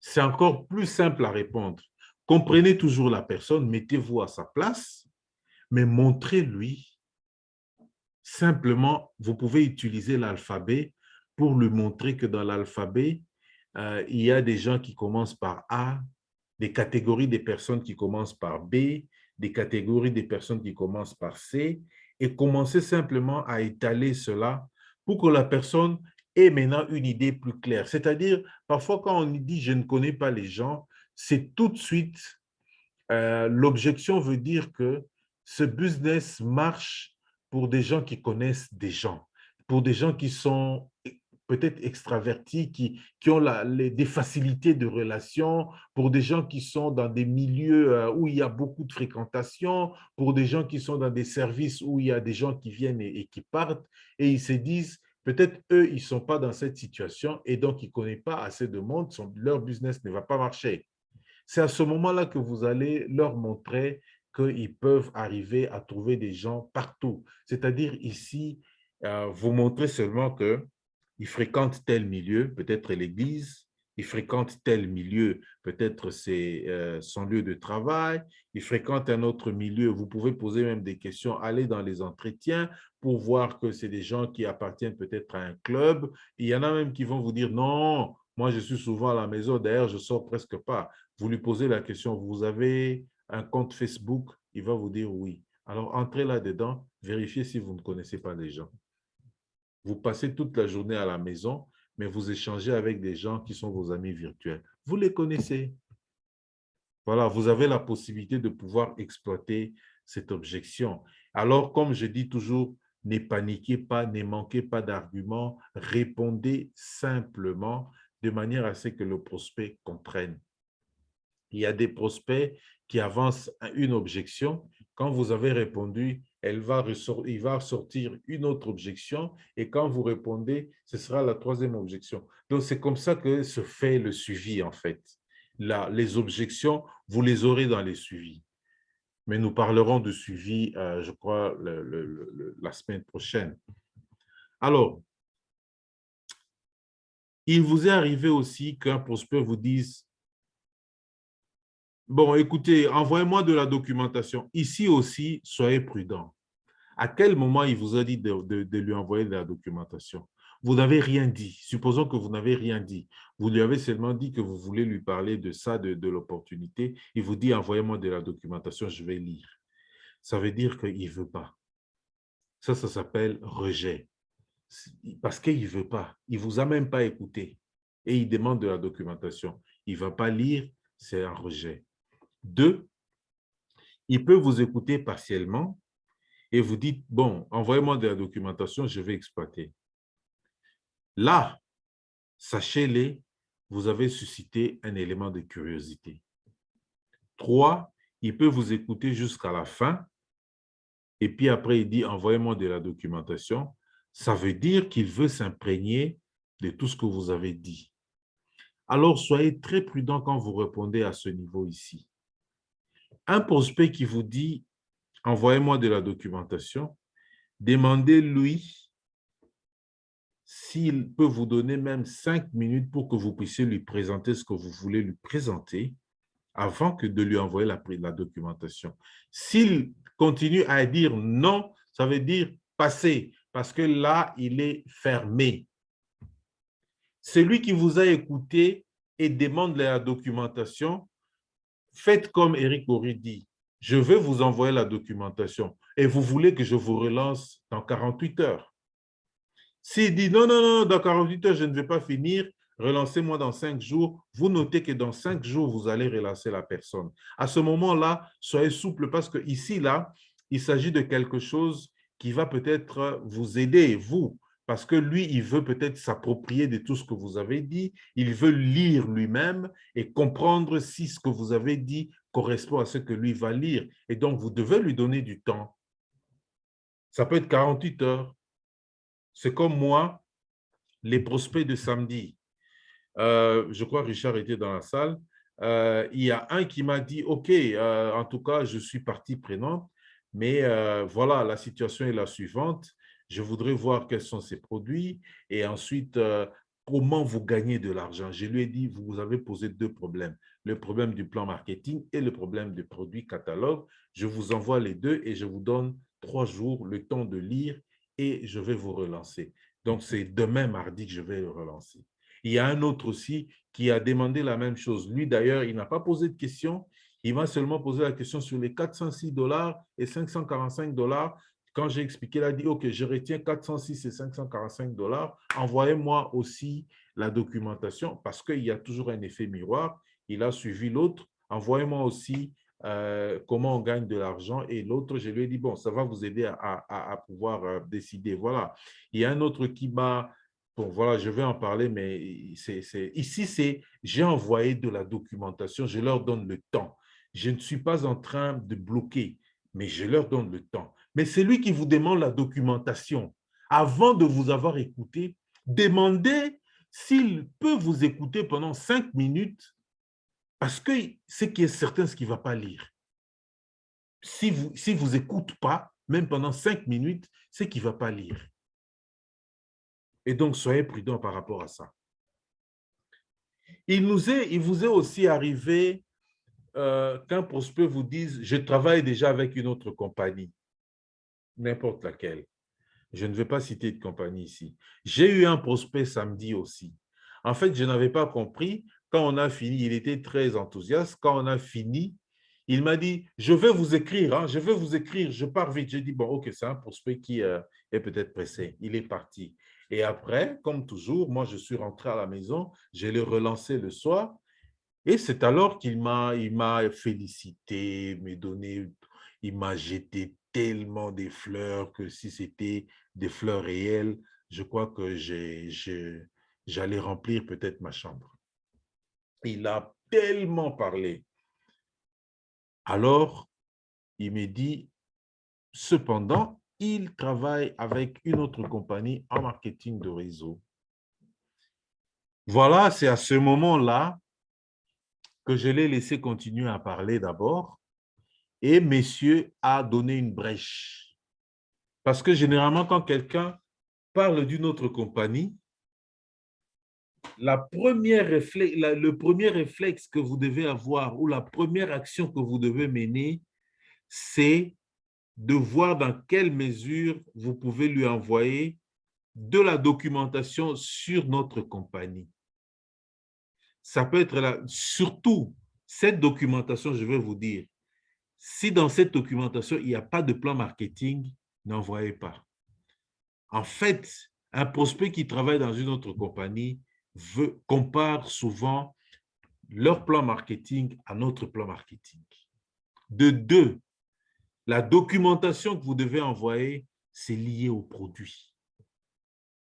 C'est encore plus simple à répondre. Comprenez toujours la personne, mettez-vous à sa place, mais montrez-lui. Simplement, vous pouvez utiliser l'alphabet pour lui montrer que dans l'alphabet, il y a des gens qui commencent par A, des catégories des personnes qui commencent par B, des catégories des personnes qui commencent par C, et commencer simplement à étaler cela pour que la personne ait maintenant une idée plus claire. C'est-à-dire, parfois quand on dit « je ne connais pas les gens », c'est tout de suite, l'objection veut dire que ce business marche pour des gens qui connaissent des gens, pour des gens qui sont peut-être extravertis, qui ont des facilités de relation, pour des gens qui sont dans des milieux où il y a beaucoup de fréquentation, pour des gens qui sont dans des services où il y a des gens qui viennent et qui partent, et ils se disent, peut-être eux, ils ne sont pas dans cette situation et donc ils ne connaissent pas assez de monde, leur business ne va pas marcher. C'est à ce moment-là que vous allez leur montrer qu'ils peuvent arriver à trouver des gens partout. C'est-à-dire ici, vous montrez seulement qu'ils fréquentent tel milieu, peut-être l'église, ils fréquentent tel milieu, peut-être c'est son lieu de travail, ils fréquentent un autre milieu. Vous pouvez poser même des questions, aller dans les entretiens pour voir que c'est des gens qui appartiennent peut-être à un club. Il y en a même qui vont vous dire non, moi je suis souvent à la maison, d'ailleurs je ne sors presque pas. Vous lui posez la question, vous avez un compte Facebook? Il va vous dire oui. Alors, entrez là-dedans, vérifiez si vous ne connaissez pas les gens. Vous passez toute la journée à la maison, mais vous échangez avec des gens qui sont vos amis virtuels. Vous les connaissez. Voilà, vous avez la possibilité de pouvoir exploiter cette objection. Alors, comme je dis toujours, ne paniquez pas, ne manquez pas d'arguments, répondez simplement de manière à ce que le prospect comprenne. Il y a des prospects qui avancent une objection. Quand vous avez répondu, il va sortir une autre objection. Et quand vous répondez, ce sera la troisième objection. Donc, c'est comme ça que se fait le suivi, en fait. Là, les objections, vous les aurez dans les suivis. Mais nous parlerons de suivi, je crois, la semaine prochaine. Alors, il vous est arrivé aussi qu'un prospect vous dise, bon, écoutez, envoyez-moi de la documentation. Ici aussi, soyez prudent. À quel moment il vous a dit de lui envoyer de la documentation? Vous n'avez rien dit. Supposons que vous n'avez rien dit. Vous lui avez seulement dit que vous voulez lui parler de ça, de l'opportunité. Il vous dit, envoyez-moi de la documentation, je vais lire. Ça veut dire qu'il ne veut pas. Ça s'appelle rejet. Parce qu'il ne veut pas. Il ne vous a même pas écouté. Et il demande de la documentation. Il ne va pas lire, c'est un rejet. Deux, il peut vous écouter partiellement et vous dites, bon, envoyez-moi de la documentation, je vais exploiter. Là, sachez-le, vous avez suscité un élément de curiosité. Trois, il peut vous écouter jusqu'à la fin et puis après, il dit, envoyez-moi de la documentation. Ça veut dire qu'il veut s'imprégner de tout ce que vous avez dit. Alors, soyez très prudent quand vous répondez à ce niveau ici. Un prospect qui vous dit, envoyez-moi de la documentation, demandez-lui s'il peut vous donner même 5 minutes pour que vous puissiez lui présenter ce que vous voulez lui présenter avant que de lui envoyer la documentation. S'il continue à dire non, ça veut dire passer, parce que là, il est fermé. Celui qui vous a écouté et demande la documentation, faites comme Eric Horry dit, je vais vous envoyer la documentation et vous voulez que je vous relance dans 48 heures. S'il dit non, non, non, dans 48 heures, je ne vais pas finir, relancez-moi dans 5 jours, vous notez que dans 5 jours, vous allez relancer la personne. À ce moment-là, soyez souple parce que ici, là, il s'agit de quelque chose qui va peut-être vous aider, vous, parce que lui, il veut peut-être s'approprier de tout ce que vous avez dit, il veut lire lui-même et comprendre si ce que vous avez dit correspond à ce que lui va lire. Et donc, vous devez lui donner du temps. Ça peut être 48 heures. C'est comme moi, les prospects de samedi. Je crois que Richard était dans la salle. Il y a un qui m'a dit, OK, en tout cas, je suis partie prenante, mais voilà, la situation est la suivante. Je voudrais voir quels sont ces produits et ensuite, comment vous gagnez de l'argent. Je lui ai dit, vous avez posé deux problèmes, le problème du plan marketing et le problème du produit catalogue. Je vous envoie les deux et je vous donne 3 jours le temps de lire et je vais vous relancer. Donc, c'est demain mardi que je vais le relancer. Il y a un autre aussi qui a demandé la même chose. Lui, d'ailleurs, il n'a pas posé de question. Il m'a seulement posé la question sur les 406 $ et 545 $. Quand j'ai expliqué, il a dit, OK, je retiens 406 et 545 $. Envoyez-moi aussi la documentation parce qu'il y a toujours un effet miroir. il a suivi l'autre. Envoyez-moi aussi comment on gagne de l'argent. Et l'autre, je lui ai dit, bon, ça va vous aider à pouvoir décider. Voilà. Il y a un autre qui m'a... Bon, voilà, je vais en parler, mais ici, c'est j'ai envoyé de la documentation, je leur donne le temps. Je ne suis pas en train de bloquer, mais je leur donne le temps. Mais c'est lui qui vous demande la documentation. Avant de vous avoir écouté, demandez s'il peut vous écouter pendant 5 minutes, parce que ce qui est certain, c'est qu'il ne va pas lire. Si vous écoute pas, même pendant 5 minutes, c'est qu'il ne va pas lire. Et donc, soyez prudents par rapport à ça. Il vous est aussi arrivé qu'un prospect vous dise, je travaille déjà avec une autre compagnie, n'importe laquelle. Je ne vais pas citer de compagnie ici. J'ai eu un prospect samedi aussi. En fait, je n'avais pas compris. Quand on a fini, il était très enthousiaste. Quand on a fini, il m'a dit, je vais vous écrire, hein, je vais vous écrire, je pars vite. J'ai dit, bon, ok, c'est un prospect qui est peut-être pressé. Il est parti. Et après, comme toujours, moi, je suis rentré à la maison, je l'ai relancé le soir. Et c'est alors il m'a félicité, il m'a jeté tellement des fleurs que si c'était des fleurs réelles, je crois que j'allais remplir peut-être ma chambre. Il a tellement parlé. Alors, il me dit, cependant, il travaille avec une autre compagnie en marketing de réseau. Voilà, c'est à ce moment-là que je l'ai laissé continuer à parler d'abord. Et monsieur a donné une brèche. Parce que généralement, quand quelqu'un parle d'une autre compagnie, le premier réflexe que vous devez avoir ou la première action que vous devez mener, c'est de voir dans quelle mesure vous pouvez lui envoyer de la documentation sur notre compagnie. Ça peut être là, surtout cette documentation, je vais vous dire, si dans cette documentation, il n'y a pas de plan marketing, n'envoyez pas. En fait, un prospect qui travaille dans une autre compagnie compare souvent leur plan marketing à notre plan marketing. De deux, la documentation que vous devez envoyer, c'est lié au produit.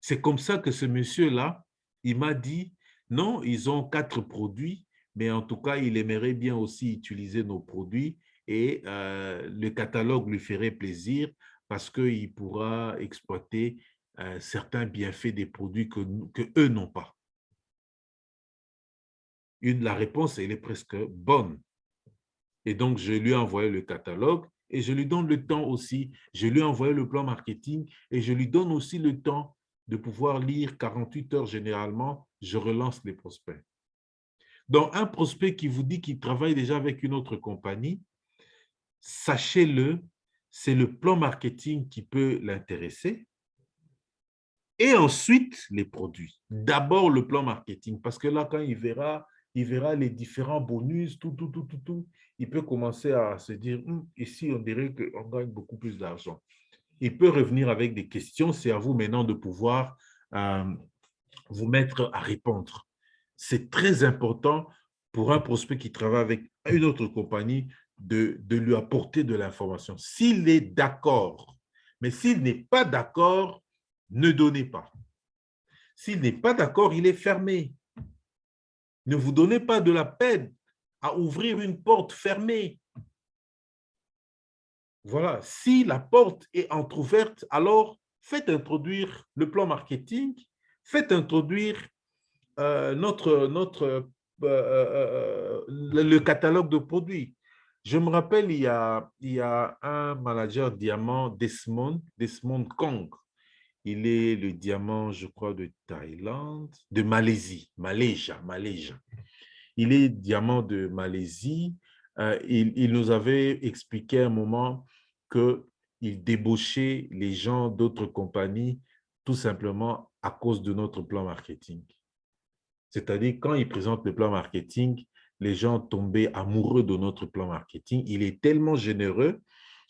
C'est comme ça que ce monsieur-là, il m'a dit, non, ils ont 4 produits, mais en tout cas, il aimerait bien aussi utiliser nos produits et le catalogue lui ferait plaisir parce qu'il pourra exploiter certains bienfaits des produits que eux n'ont pas. La réponse, elle est presque bonne. Et donc, je lui ai envoyé le catalogue et je lui donne le temps aussi. Je lui ai envoyé le plan marketing et je lui donne aussi le temps de pouvoir lire 48 heures généralement. Je relance les prospects. Donc, un prospect qui vous dit qu'il travaille déjà avec une autre compagnie, sachez-le, c'est le plan marketing qui peut l'intéresser. Et ensuite, les produits. D'abord, le plan marketing, parce que là, quand il verra les différents bonus, tout, il peut commencer à se dire, ici, on dirait qu'on gagne beaucoup plus d'argent. Il peut revenir avec des questions. C'est à vous maintenant de pouvoir vous mettre à répondre. C'est très important pour un prospect qui travaille avec une autre compagnie de lui apporter de l'information. S'il est d'accord, mais s'il n'est pas d'accord, ne donnez pas. S'il n'est pas d'accord, il est fermé. Ne vous donnez pas de la peine à ouvrir une porte fermée. Voilà, si la porte est entrouverte, alors faites introduire le plan marketing, faites introduire le catalogue de produits. Je me rappelle, il y a un manager diamant, Desmond Kong. Il est le diamant, je crois, de Thaïlande, de Malaisie. Il est diamant de Malaisie. Il nous avait expliqué à un moment qu'il débauchait les gens d'autres compagnies tout simplement à cause de notre plan marketing. C'est-à-dire, quand il présente le plan marketing, les gens tombaient amoureux de notre plan marketing. Il est tellement généreux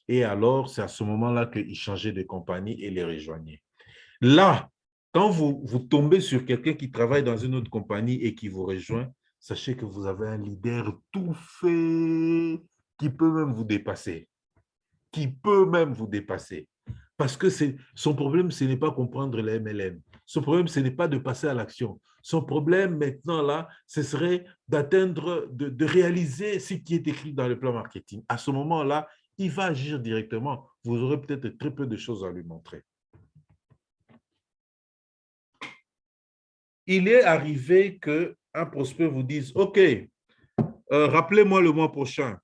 et alors, c'est à ce moment-là qu'il changeait de compagnie et les rejoignait. Là, quand vous tombez sur quelqu'un qui travaille dans une autre compagnie et qui vous rejoint, sachez que vous avez un leader tout fait qui peut même vous dépasser. Qui peut même vous dépasser. Parce que son problème, ce n'est pas comprendre les MLM. Son problème, ce n'est pas de passer à l'action. Son problème maintenant, là, ce serait d'atteindre, de réaliser ce qui est écrit dans le plan marketing. À ce moment-là, il va agir directement. Vous aurez peut-être très peu de choses à lui montrer. Il est arrivé qu'un prospect vous dise, OK, rappelez-moi le mois prochain,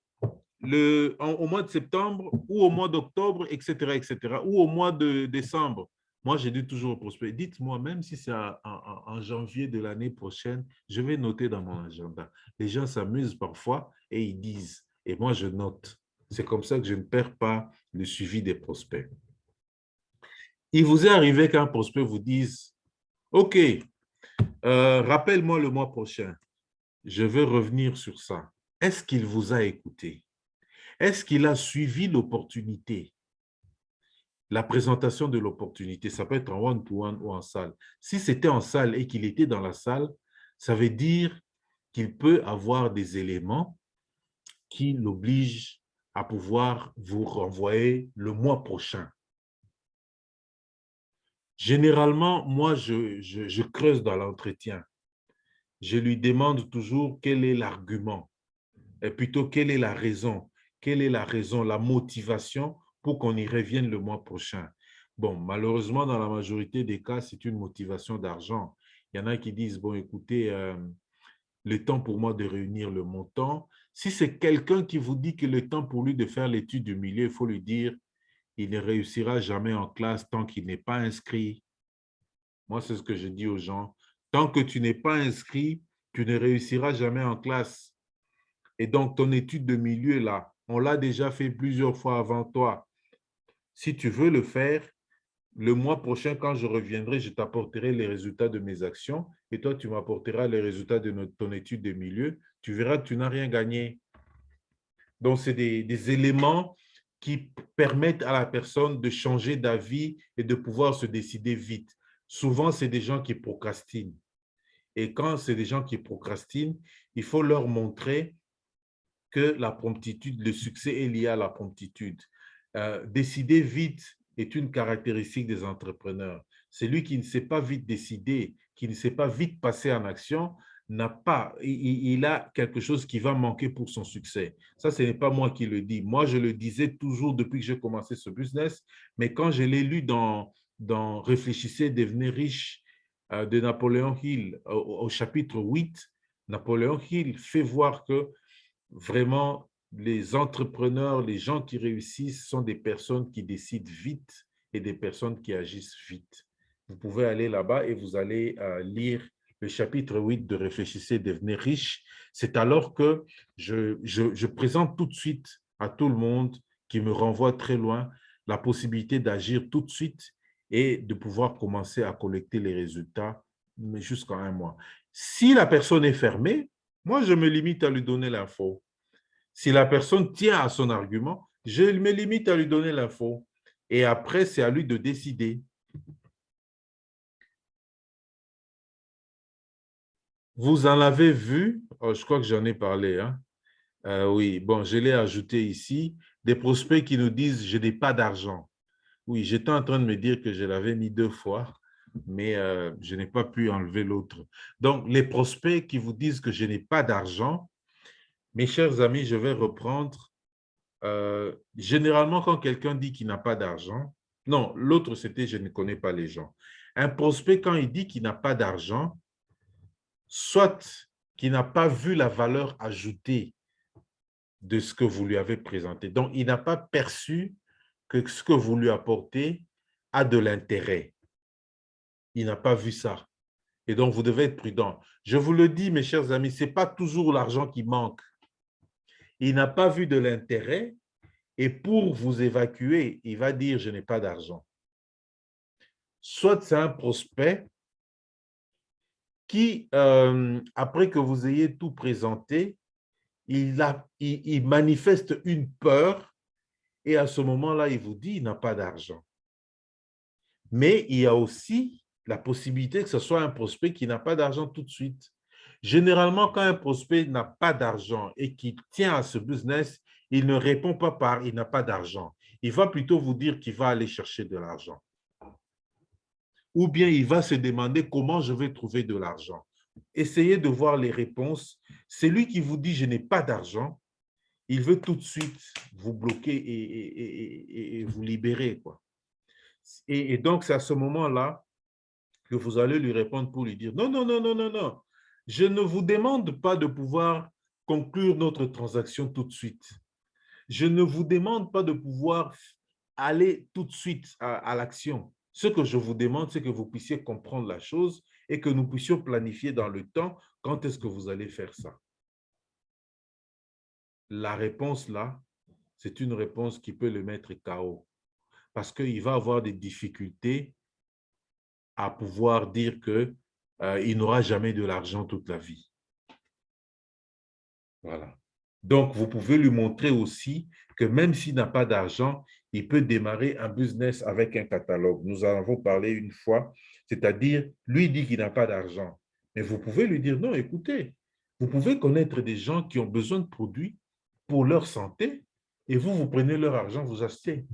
au mois de septembre ou au mois d'octobre, etc., ou au mois de décembre. Moi, j'ai dit toujours au prospect, dites-moi, même si c'est en janvier de l'année prochaine, je vais noter dans mon agenda. Les gens s'amusent parfois et ils disent, et moi, je note. C'est comme ça que je ne perds pas le suivi des prospects. Il vous est arrivé qu'un prospect vous dise, OK, rappelle-moi le mois prochain. Je veux revenir sur ça. Est-ce qu'il vous a écouté? Est-ce qu'il a suivi l'opportunité? La présentation de l'opportunité, ça peut être en one-to-one ou en salle. Si c'était en salle et qu'il était dans la salle, ça veut dire qu'il peut avoir des éléments qui l'obligent à pouvoir vous renvoyer le mois prochain. Généralement, moi, je creuse dans l'entretien. Je lui demande toujours quel est l'argument, et plutôt quelle est la raison. Quelle est la raison, la motivation pour qu'on y revienne le mois prochain? Bon, malheureusement, dans la majorité des cas, c'est une motivation d'argent. Il y en a qui disent, bon, écoutez, le temps pour moi de réunir le montant. Si c'est quelqu'un qui vous dit que le temps pour lui de faire l'étude du milieu, il faut lui dire, il ne réussira jamais en classe tant qu'il n'est pas inscrit. Moi, c'est ce que je dis aux gens. Tant que tu n'es pas inscrit, tu ne réussiras jamais en classe. Et donc, ton étude de milieu, là, on l'a déjà fait plusieurs fois avant toi. Si tu veux le faire, le mois prochain, quand je reviendrai, je t'apporterai les résultats de mes actions et toi, tu m'apporteras les résultats de ton étude de milieu. Tu verras que tu n'as rien gagné. Donc, c'est des éléments qui permettent à la personne de changer d'avis et de pouvoir se décider vite. Souvent, c'est des gens qui procrastinent. Et quand c'est des gens qui procrastinent, il faut leur montrer que la promptitude, le succès est lié à la promptitude. Décider vite est une caractéristique des entrepreneurs. Celui qui ne sait pas vite décider, qui ne sait pas vite passer en action, il a quelque chose qui va manquer pour son succès. Ça, ce n'est pas moi qui le dis. Moi, je le disais toujours depuis que j'ai commencé ce business, mais quand je l'ai lu dans Réfléchissez, devenez riche de Napoléon Hill, au chapitre 8, Napoléon Hill fait voir que vraiment, les entrepreneurs, les gens qui réussissent sont des personnes qui décident vite et des personnes qui agissent vite. Vous pouvez aller là-bas et vous allez lire le chapitre 8 de Réfléchissez, devenez riche. C'est alors que je présente tout de suite à tout le monde qui me renvoie très loin la possibilité d'agir tout de suite et de pouvoir commencer à collecter les résultats jusqu'à un mois. Si la personne est fermée, moi, je me limite à lui donner l'info. Si la personne tient à son argument, je me limite à lui donner l'info. Et après, c'est à lui de décider. Vous en avez vu, oh, je crois que j'en ai parlé, hein? Oui, bon, je l'ai ajouté ici, des prospects qui nous disent « je n'ai pas d'argent ». Oui, j'étais en train de me dire que je l'avais mis 2 fois, mais je n'ai pas pu enlever l'autre. Donc, les prospects qui vous disent que je n'ai pas d'argent, mes chers amis, je vais reprendre. Généralement, quand quelqu'un dit qu'il n'a pas d'argent, non, l'autre, c'était « je ne connais pas les gens ». Un prospect, quand il dit qu'il n'a pas d'argent, soit qu'il n'a pas vu la valeur ajoutée de ce que vous lui avez présenté. Donc, il n'a pas perçu que ce que vous lui apportez a de l'intérêt. Il n'a pas vu ça. Et donc, vous devez être prudent. Je vous le dis, mes chers amis, ce n'est pas toujours l'argent qui manque. Il n'a pas vu de l'intérêt et pour vous évacuer, il va dire « je n'ai pas d'argent ». Soit c'est un prospect qui, après que vous ayez tout présenté, il manifeste une peur et à ce moment-là, il vous dit il n'a pas d'argent. Mais il y a aussi la possibilité que ce soit un prospect qui n'a pas d'argent tout de suite. Généralement, quand un prospect n'a pas d'argent et qu'il tient à ce business, il ne répond pas par il n'a pas d'argent. Il va plutôt vous dire qu'il va aller chercher de l'argent. Ou bien il va se demander comment je vais trouver de l'argent. Essayez de voir les réponses. Celui qui vous dit je n'ai pas d'argent, il veut tout de suite vous bloquer et vous libérer, quoi. Et donc, c'est à ce moment-là que vous allez lui répondre pour lui dire non, non, non, non, non, non. Je ne vous demande pas de pouvoir conclure notre transaction tout de suite. Je ne vous demande pas de pouvoir aller tout de suite à l'action. Ce que je vous demande, c'est que vous puissiez comprendre la chose et que nous puissions planifier dans le temps quand est-ce que vous allez faire ça. La réponse là, c'est une réponse qui peut le mettre KO parce qu'il va avoir des difficultés à pouvoir dire qu'il n'aura jamais de l'argent toute la vie. Voilà. Donc, vous pouvez lui montrer aussi que même s'il n'a pas d'argent, il peut démarrer un business avec un catalogue. Nous en avons parlé une fois, c'est-à-dire, lui dit qu'il n'a pas d'argent. Mais vous pouvez lui dire, non, écoutez, vous pouvez connaître des gens qui ont besoin de produits pour leur santé et vous prenez leur argent, vous achetez.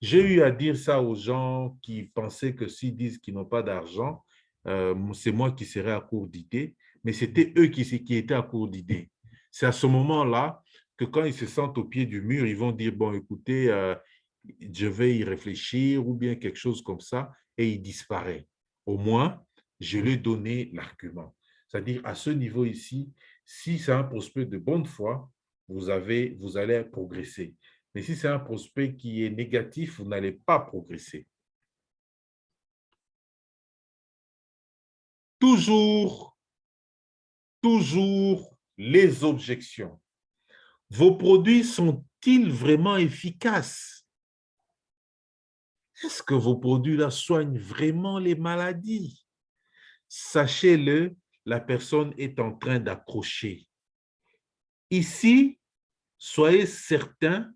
J'ai eu à dire ça aux gens qui pensaient que s'ils disent qu'ils n'ont pas d'argent, c'est moi qui serais à court d'idées, mais c'était eux qui étaient à court d'idées. C'est à ce moment-là que quand ils se sentent au pied du mur, ils vont dire, bon, écoutez, je vais y réfléchir ou bien quelque chose comme ça, et il disparaît. Au moins, je lui ai donné l'argument. C'est-à-dire, à ce niveau ici, si c'est un prospect de bonne foi, vous allez progresser. Mais si c'est un prospect qui est négatif, vous n'allez pas progresser. Toujours, toujours les objections. Vos produits sont-ils vraiment efficaces? Est-ce que vos produits-là soignent vraiment les maladies? Sachez-le, la personne est en train d'accrocher. Ici, soyez certain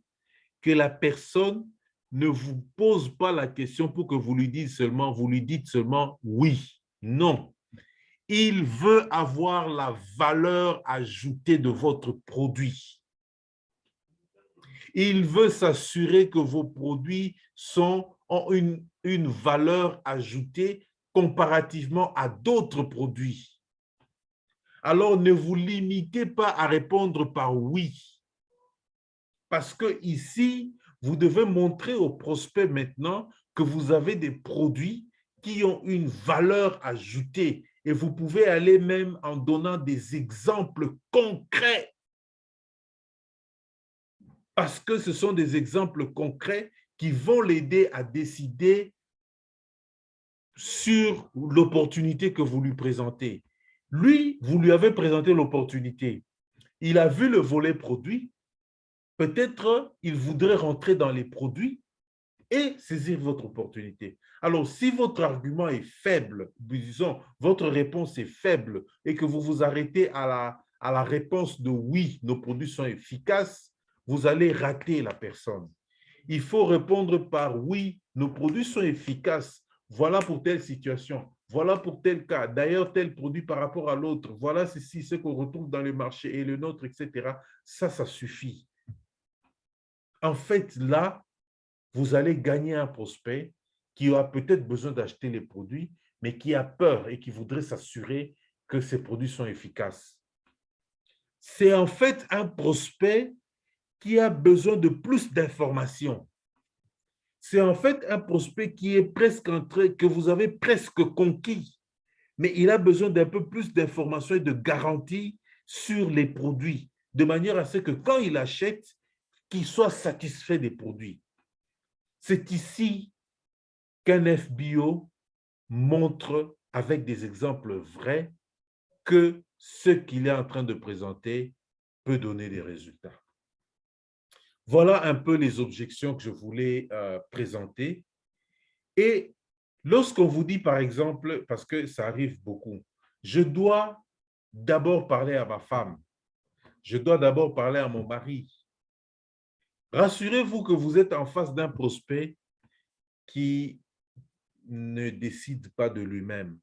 que la personne ne vous pose pas la question pour que vous lui dites seulement oui, non. Il veut avoir la valeur ajoutée de votre produit. Il veut s'assurer que vos produits ont une valeur ajoutée comparativement à d'autres produits. Alors, ne vous limitez pas à répondre par oui. Parce que ici, vous devez montrer aux prospects maintenant que vous avez des produits qui ont une valeur ajoutée. Et vous pouvez aller même en donnant des exemples concrets. Parce que ce sont des exemples concrets qui vont l'aider à décider sur l'opportunité que vous lui présentez. Lui, vous lui avez présenté l'opportunité. Il a vu le volet produit. Peut-être il voudrait rentrer dans les produits et saisir votre opportunité. Alors, si votre argument est faible, disons, votre réponse est faible et que vous vous arrêtez à la réponse de oui, nos produits sont efficaces, vous allez rater la personne. Il faut répondre par oui, nos produits sont efficaces. Voilà pour telle situation. Voilà pour tel cas. D'ailleurs, tel produit par rapport à l'autre. Voilà ceci, ce qu'on retrouve dans le marché et le nôtre, etc. Ça suffit. En fait, là, vous allez gagner un prospect qui a peut-être besoin d'acheter les produits, mais qui a peur et qui voudrait s'assurer que ces produits sont efficaces. C'est en fait un prospect qui a besoin de plus d'informations. C'est en fait un prospect qui est presque entré, que vous avez presque conquis, mais il a besoin d'un peu plus d'informations et de garanties sur les produits, de manière à ce que quand il achète, qu'il soit satisfait des produits. C'est ici qu'un FBO montre avec des exemples vrais que ce qu'il est en train de présenter peut donner des résultats. Voilà un peu les objections que je voulais présenter. Et lorsqu'on vous dit, par exemple, parce que ça arrive beaucoup, je dois d'abord parler à ma femme, je dois d'abord parler à mon mari. Rassurez-vous que vous êtes en face d'un prospect qui ne décide pas de lui-même.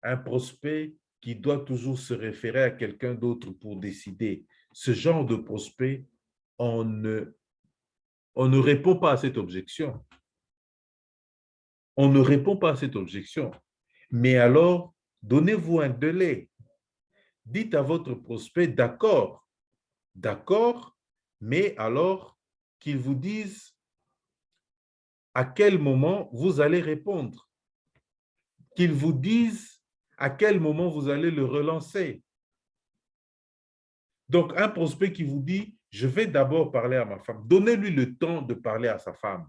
Un prospect qui doit toujours se référer à quelqu'un d'autre pour décider. Ce genre de prospect, on ne, on ne répond pas à cette objection. On ne répond pas à cette objection. Mais alors, donnez-vous un délai. Dites à votre prospect, d'accord, d'accord, mais alors qu'il vous dise à quel moment vous allez répondre, qu'il vous dise à quel moment vous allez le relancer. Donc, un prospect qui vous dit, je vais d'abord parler à ma femme, donnez-lui le temps de parler à sa femme.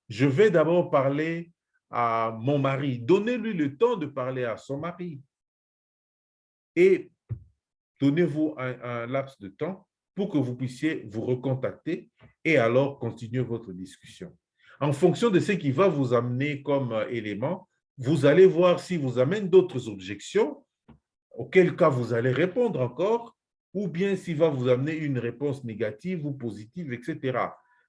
Je vais d'abord parler à mon mari, donnez-lui le temps de parler à son mari. Et donnez-vous un laps de temps pour que vous puissiez vous recontacter et alors continuer votre discussion. En fonction de ce qui va vous amener comme élément, vous allez voir si vous amène d'autres objections, auquel cas vous allez répondre encore, ou bien s'il va vous amener une réponse négative ou positive, etc.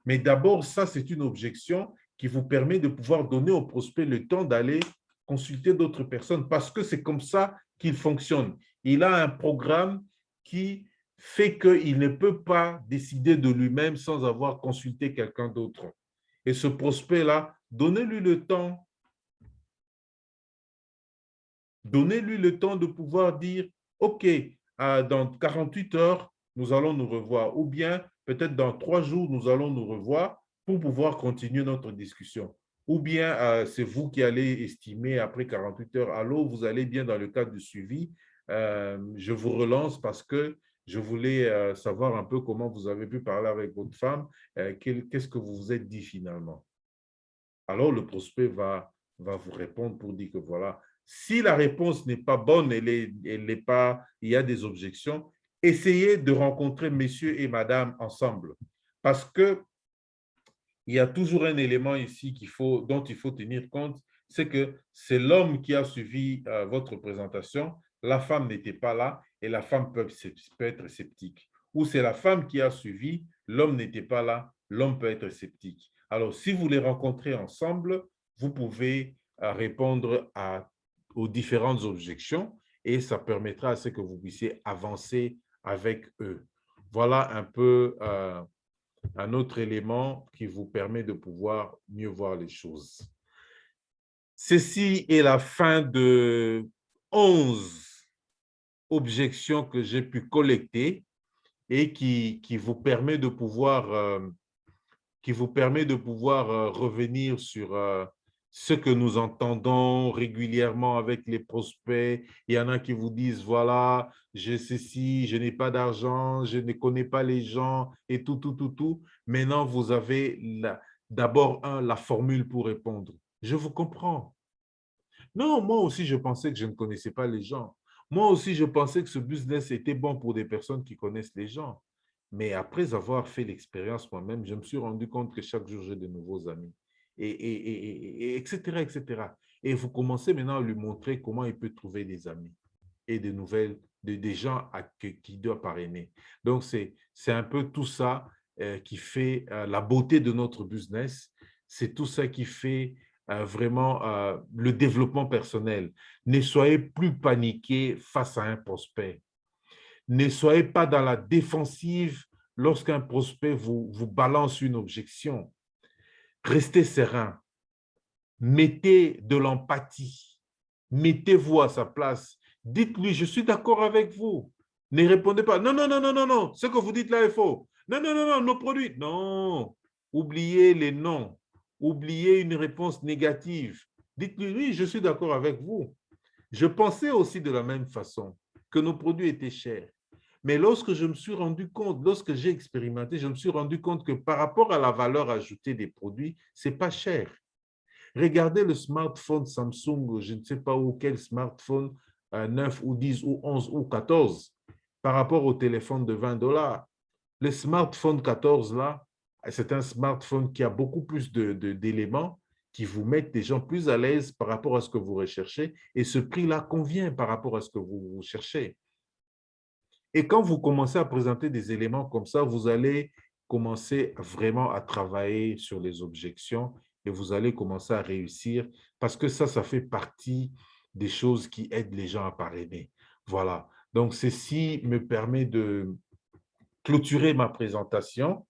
Mais d'abord, ça, c'est une objection qui vous permet de pouvoir donner au prospect le temps d'aller consulter d'autres personnes parce que c'est comme ça qu'il fonctionne. Il a un programme qui fait qu'il ne peut pas décider de lui-même sans avoir consulté quelqu'un d'autre. Et ce prospect-là, donnez-lui le temps. Donnez-lui le temps de pouvoir dire, OK, dans 48 heures, nous allons nous revoir. Ou bien, peut-être dans 3 jours, nous allons nous revoir pour pouvoir continuer notre discussion. Ou bien, c'est vous qui allez estimer après 48 heures, allô, vous allez bien dans le cadre du suivi. Je vous relance parce que je voulais savoir un peu comment vous avez pu parler avec votre femme. Qu'est-ce que vous vous êtes dit finalement? Alors, le prospect va vous répondre pour dire que voilà, si la réponse n'est pas bonne, elle est pas, il y a des objections, essayez de rencontrer monsieur et madame ensemble. Parce que il y a toujours un élément ici dont il faut tenir compte, c'est que c'est l'homme qui a suivi votre présentation, la femme n'était pas là et la femme peut être sceptique. Ou c'est la femme qui a suivi, l'homme n'était pas là, l'homme peut être sceptique. Alors, si vous les rencontrez ensemble, vous pouvez répondre aux différentes objections et ça permettra à ce que vous puissiez avancer avec eux. Voilà un peu un autre élément qui vous permet de pouvoir mieux voir les choses. Ceci est la fin de 11 objections que j'ai pu collecter et qui vous permet de pouvoir, revenir sur ce que nous entendons régulièrement avec les prospects. Il y en a qui vous disent, voilà, j'ai ceci, je n'ai pas d'argent, je ne connais pas les gens et tout, tout, tout, tout. Maintenant, vous avez d'abord la formule pour répondre. Je vous comprends. Non, moi aussi, je pensais que je ne connaissais pas les gens. Moi aussi, je pensais que ce business était bon pour des personnes qui connaissent les gens. Mais après avoir fait l'expérience moi-même, je me suis rendu compte que chaque jour, j'ai de nouveaux amis, etc., etc. Et vous commencez maintenant à lui montrer comment il peut trouver des amis et de nouvelles, des gens qui doivent parrainer. Donc, c'est un peu tout ça qui fait la beauté de notre business. C'est tout ça qui fait vraiment le développement personnel. Ne soyez plus paniqué face à un prospect. Ne soyez pas dans la défensive lorsqu'un prospect vous balance une objection. Restez serein. Mettez de l'empathie. Mettez-vous à sa place. Dites-lui, je suis d'accord avec vous. Ne répondez pas, non, non, non, non, non, non, ce que vous dites là est faux. Non, non, non, non, nos produits. Non. Oubliez les noms. Oubliez une réponse négative. Dites-lui, oui, je suis d'accord avec vous. Je pensais aussi de la même façon que nos produits étaient chers. Mais lorsque je me suis rendu compte, lorsque j'ai expérimenté, je me suis rendu compte que par rapport à la valeur ajoutée des produits, ce n'est pas cher. Regardez le smartphone Samsung, je ne sais pas où, quel smartphone, 9 ou 10 ou 11 ou 14, par rapport au téléphone de 20 $. Le smartphone 14, là, c'est un smartphone qui a beaucoup plus d'éléments qui vous mettent des gens plus à l'aise par rapport à ce que vous recherchez et ce prix-là convient par rapport à ce que vous cherchez. Et quand vous commencez à présenter des éléments comme ça, vous allez commencer vraiment à travailler sur les objections et vous allez commencer à réussir parce que ça fait partie des choses qui aident les gens à parrainer. Voilà. Donc, ceci me permet de clôturer ma présentation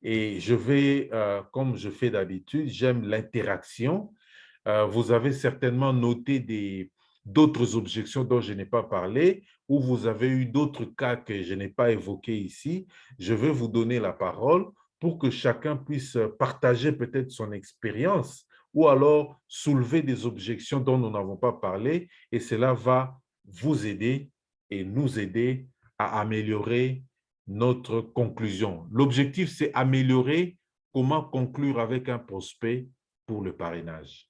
et je vais, comme je fais d'habitude, j'aime l'interaction. Vous avez certainement noté d'autres objections dont je n'ai pas parlé ou vous avez eu d'autres cas que je n'ai pas évoqués ici. Je vais vous donner la parole pour que chacun puisse partager peut-être son expérience ou alors soulever des objections dont nous n'avons pas parlé et cela va vous aider et nous aider à améliorer notre conclusion. L'objectif, c'est améliorer comment conclure avec un prospect pour le parrainage.